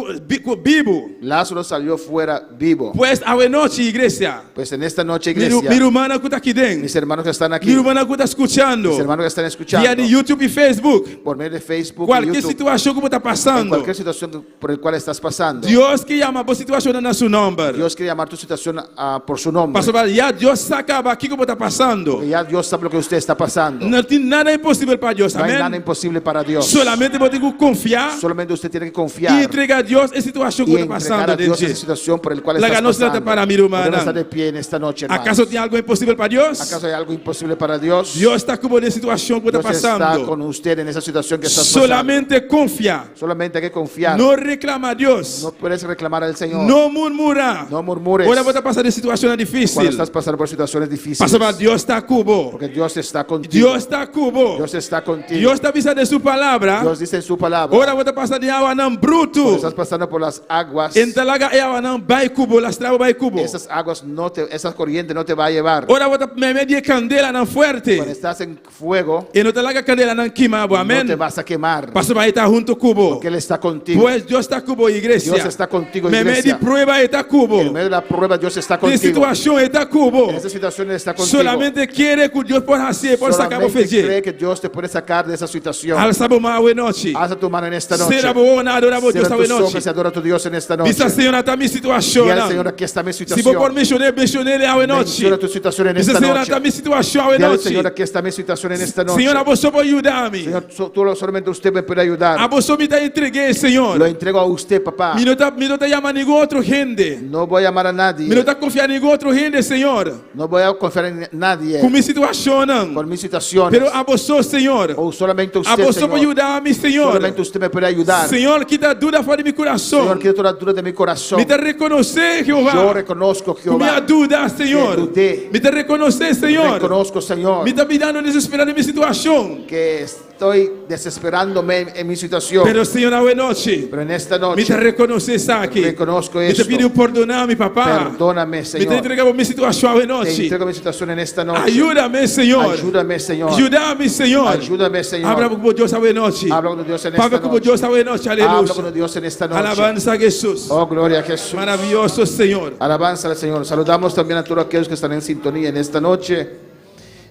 vivo. Lázaro salió fuera vivo. Pues a noite, igreja. Pues en esta noche, Minha iglesia, irmã que está aqui dentro. mis hermanos que están aquí, Minha irmã que está escutando. mis hermanos que están escuchando, Via de YouTube e Facebook. por medio de Facebook y Qualquer YouTube, situação que você está en passando. cualquier situación por el cual estás pasando, Deus que chama a situação no seu nome. Dios quiere llamar tu situación por su nombre. Pastor, já Deus acaba aqui que você está passando. Porque ya Dios sabe lo que usted está pasando. Não tem nada impossível para Deus. No hay nada Amém? imposible para Dios. Solamente você tem que confiar Solamente usted tiene que e confiar entregar a Deus a situação que y você está entregar passando. a Dios esa Gente. situación por el cual La estás ganó pasando. para mi hermana. Podemos estar de pie en esta noche, hermanos. ¿Acaso tem algo impossível para Deus? ¿Acaso hay algo imposible para Dios? Deus está como na situação que você está Dios está passando. con usted en esa situación que estás pasando. Solamente confia. Solamente hay que confiar. Não reclama a Deus. No puedes reclamar al Señor. Não murmura. No murmures Ora você está passando em situação cuando difícil. estás pasando por situaciones difíciles. Pastor, Deus está cubo. Porque Dios está contigo. Deus está cubo. Dios está contigo. Deus está avisando de sua palavra. Dios dice en su palabra. Ora você está passando de água não bruto. Cuando estás pasando por las aguas, Entalaga água não vai cubo, lastrava vai cubo. esas aguas no te, esas corrientes no te va a llevar. Ora você me media candela não forte. Cuando estás en fuego, E não te larga candela não queima, no amém? te vas a quemar. Pastor, vai estar junto cubo. Porque Él está contigo. Pues Dios está cubo, iglesia. Dios está contigo, Me iglesia. de prueba está cubo. En medio de la prueba, Dios está De contigo. situación está cubo. En esa situación Él está contigo. Solamente quiere que Dios por hacer, por sacar o Solamente cree feijão. que Dios te puede sacar de esa situación. Alça a mão noite. Alza tu mano en esta noche. Será bom na adorar a Deus Cierra esta tus ojos y noite. adora a tu Dios en esta noche. Diz Senhor, está minha situação. Y al Señor, aquí está mi Se situación. vou por mencionar a noite. Menciona tu situación en Diz esta Senhor, noche. está minha situação a Y al noite. Señor, aquí está mi situación en esta noche. Senhor, você pode ajudar-me. Señor, solamente usted me puede ayudar. A você me entreguei, Senhor. Lo entrego a usted, papá. Me não te chama nenhum outro gente. No voy a llamar a nadie. Me não te confiar em nenhum outro gente, Senhor. No voy a confiar en nadie. Com minha situação, não. Por mis situaciones. Pero a você, Senhor. O solamente A usted, você pode Señor. ajudar-me, Senhor. Solamente usted me puede ayudar. Senhor, quita dúvida fora de meu coração. Señor, quita toda duda de mi corazón. Me te reconhecer, Yo Jeová. reconozco, Com minha Jehová. dúvida, Senhor. Que dudé. Me te reconhecer, Senhor. Reconozco, Señor, Me te pidando desesperado em minha situação. que estoy desesperándome en mi situación. Pero, Senhor, a noite. Pero en esta Me te noche reconhecer aqui. reconozco Me te esto. pido perdonar-me, papá. Perdóname, Me te Señor. entregamos minha situação a Te noite. entrego mi situación en esta noche. Ajuda-me, Senhor. Ayúdame, Señor. Ajuda-me, Senhor. Ayúdame, Señor. Habla como Deus a noite. Habla con Dios en esta Habla como noche. Deus a noite. Habla Aleluia. con Dios en esta noche. Alabanza a Jesus. Oh, gloria a Jesús. Maravilhoso, Senhor. Alabanza al Señor. Saludamos también a todos aquellos que están en sintonía en esta noche.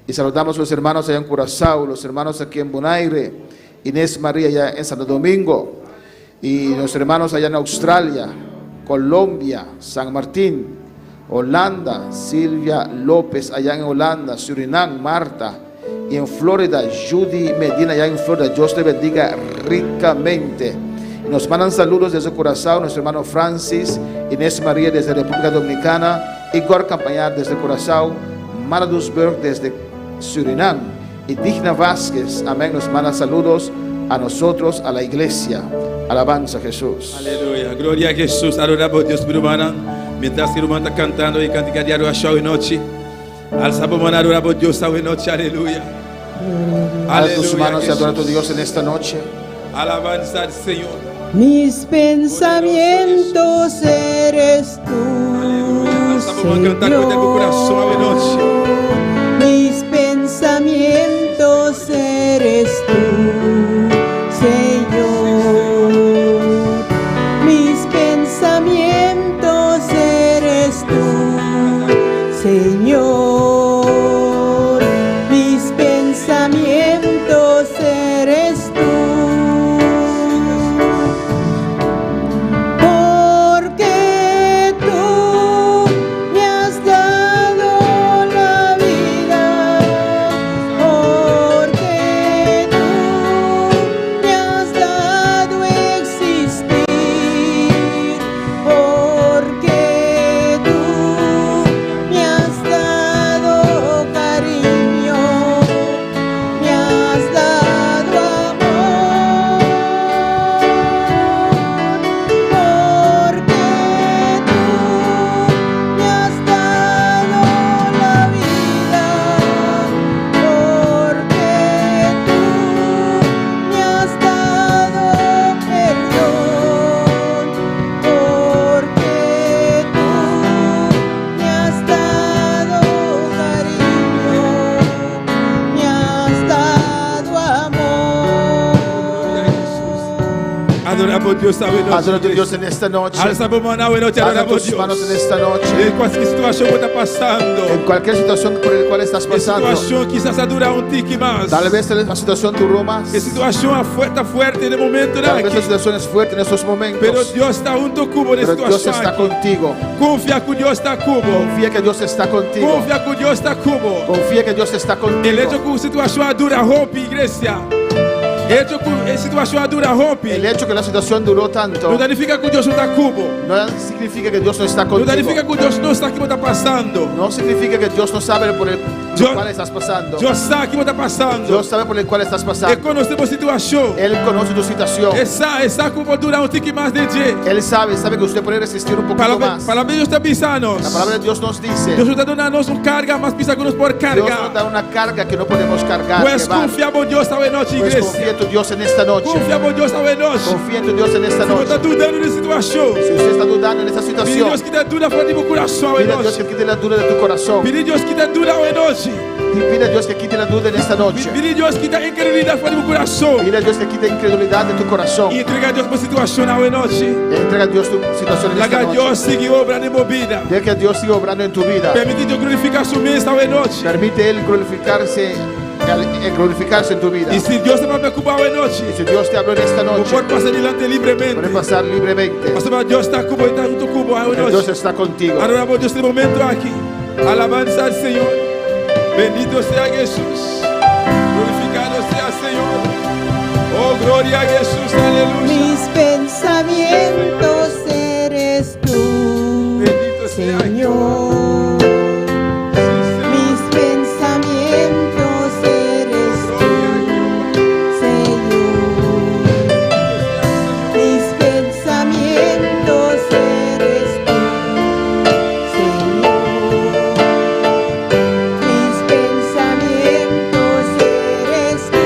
Y saludamos a los hermanos allá en Curazao, los hermanos aquí en Bonaire, Inés María allá en Santo Domingo, y los hermanos allá en Australia, Colombia, San Martín, Holanda, Silvia López allá en Holanda, Surinam, Marta, y en Florida, Judy Medina allá en Florida. Dios te bendiga ricamente. Nos mandan saludos desde Curazao, nuestro hermano Francis, Inés María desde República Dominicana, Igor Campañar desde Curazao, Mara Dusberg desde Surinam y Digna Vázquez, amén, nos manda saludos a nosotros, a la iglesia. Alabanza a Jesús. Aleluia, glória a Jesus, adoramos a Deus por humana. Mientras que o irmão está cantando e canta diário a show e noite. Alzamos mano, adoramos a Deus a noite, aleluia. Haz tus manos y adora a tu Dios en esta noche. Alabanza al Señor. Mis pensamientos eres tú, Aleluia. Alzamos a cantar con el coração a noite. mis pensamientos eres tú, Señor. Mis pensamientos eres tú, Señor. Mis pensamientos eres tú. Porque tú me has dado la vida, porque tú me has dado existir, porque tú me has dado cariño, me has dado amor, porque tú me has dado la vida, porque tú me has dado perdón, porque tú me has dado cariño, me has dado amor. Adoramos a Deus a noite. Adora a tu Dios en esta noche. Alzamos mano a noite, Haz adoramos a tus manos en Deus. esta noche. Em qualquer situação que está passando. En cualquier situación por la cual estás Que pasando. situação quizás a durar tique mais. Tal vez la situación duró más. Que situação está forte no momento Tal vez la aqui. situación es fuerte en estos momentos. Pero Deus está junto cubo nessa Pero Dios situação está aqui. contigo. Confia que Deus está cubo. Confía que Dios está contigo. Confia que Deus está cubo. Confía que Dios está Ele contigo. hecho que a situação dura rompe, igreja. Ele hecho que a situação dura rompe. El hecho que la situación duró tanto Não significa que Deus não está cubo. no significa que Dios no está Não contigo. significa que Deus não está aqui está passando. No significa que Dios no sabe por el Dios- cual estás pasando. Deus sabe que está passando. Dios sabe por el cual estás E pasando. conhecemos situação. Él conoce tu situación. Essa como durar tique mais de dia. Él sabe que usted puede resistir un poquito más. Para mim Deus está pisando. La palabra de Dios nos dice, Deus está dando uma carga, mas pisa nos por Dios nos carga. da una carga que no podemos cargar. Pues llevar. confiamos en Deus esta noite, Pues igreja. confía en tu Dios en esta noche. Confiamos en Deus esta noite. Confía en tu Dios en esta Se você está noche. dudando de situação, Si usted está dudando en esta pede situación, Deus que te dura fora do coração pide esta a Dios noite. que quite la duda de tu corazón. Pede Deus que te dura esta noite. Pide a Dios que quite la duda en esta noche. Pede Deus que te incredulidade fora do coração. Pide a Dios que quite incredulidad de tu corazón. E entrega a Deus por situação esta noite. Entrega a Dios tu situación en esta Larga a noche. Deus siga obra de movida. Deja que Dios siga obrando en tu vida. Permite Deus glorificar su mente esta noite. Permite Él glorificarse en tu vida. E se Deus te vai preocupar esta noite, Y si Dios te habló en esta não noche, pode passar adiante livremente. puede pasar libremente. Mas Deus está cubo, está junto cubo esta Dios noite. está contigo. Adoramos a Deus neste momento aqui. Alabanza al Senhor. Bendito sea Jesús. Glorificado sea Señor. Oh, gloria a Jesús. Aleluya. Mis pensamientos eres tú, Bendito sea Señor. Mis pensamientos eres tú, Señor. Mis pensamientos eres tú, Señor. Mis pensamientos eres tú.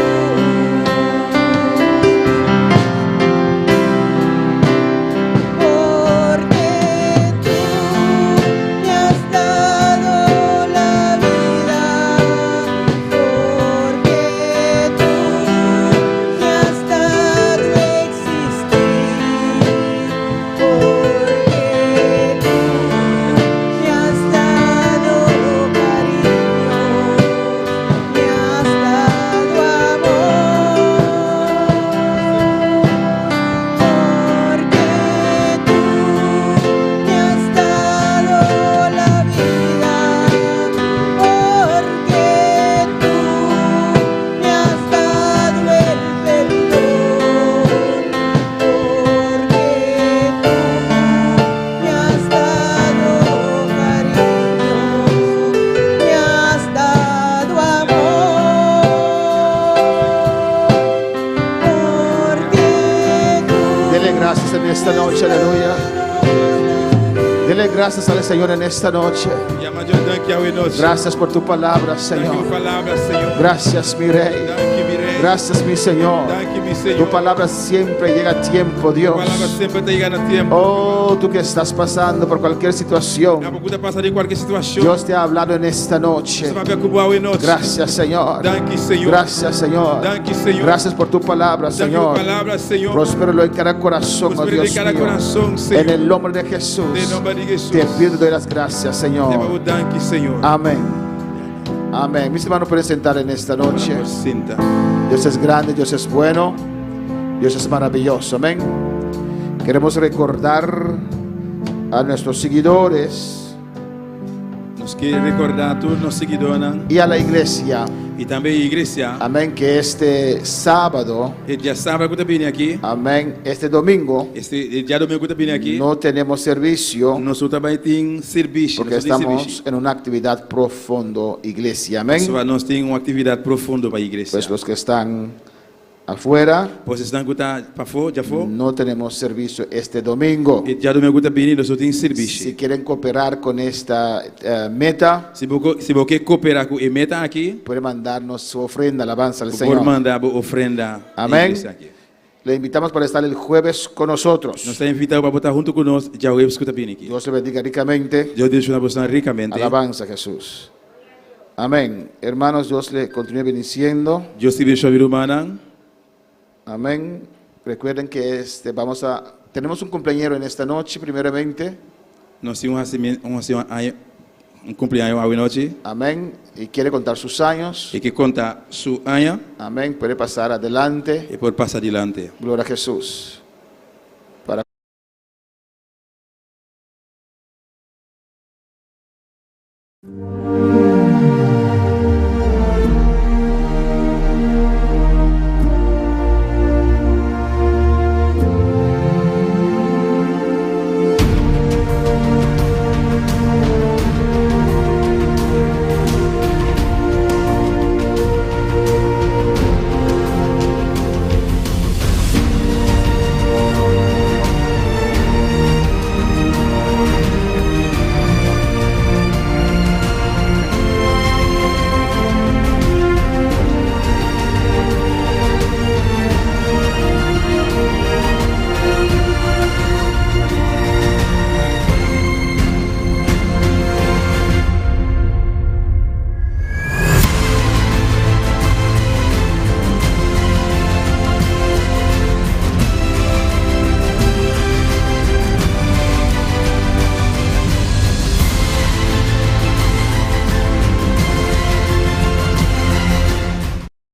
Dele gracias en esta noche, aleluya. Dele gracias al Señor en esta noche. Gracias por tu palabra, Señor. Gracias, mi Rey. Gracias, mi Señor. Tu palabra siempre llega a tiempo, Dios. Oh, tú que estás pasando por cualquier situación, Dios te ha hablado en esta noche. Gracias, Señor. Gracias, Señor. Gracias por tu palabra, Señor. Prospéralo en cada corazón, oh Dios mío. En el nombre de Jesús. Te pido y doy las gracias, Señor. Amén. Amén. Mis hermanos pueden sentar en esta noche. Dios es grande, Dios es bueno, Dios es maravilloso. Amén. Queremos recordar a nuestros seguidores Nos quiere recordar a todos los seguidores y a la iglesia. y también a la iglesia. Amén. Que este sábado, El día sábado que viene aquí, amén, este domingo, el día domingo que viene aquí, no tenemos servicio nosotros también tenemos servicio. porque estamos en una actividad profundo, iglesia. Amén. Nós temos uma atividade profunda para a igreja. Pues los que están afuera, Vocês estão para fora, já foi? no tenemos servicio este domingo. El día domingo que viene nós temos serviço. Si quieren cooperar con esta meta, Se você quer cooperar com a meta aqui, puede mandarnos su ofrenda, alabanza al pode Señor. mandar a ofrenda. Amén. Le invitamos para estar el jueves con nosotros. Nós estamos invitados para botar junto conosco, já o que viene aqui. Dios le bendiga ricamente. Deus deixa uma porção ricamente. Alabanza a Jesús. Amén. Hermanos, Dios le continúe bendiciendo. Deus te deixa vir humana. Amén. Recuerden que tenemos un cumpleañero en esta noche, primeramente. Nós temos cumpleaños hoje noite. Amén. Y quiere contar sus años. E que conta seu ano Amén. Puede pasar adelante. e pode passar adiante. Gloria a Jesús.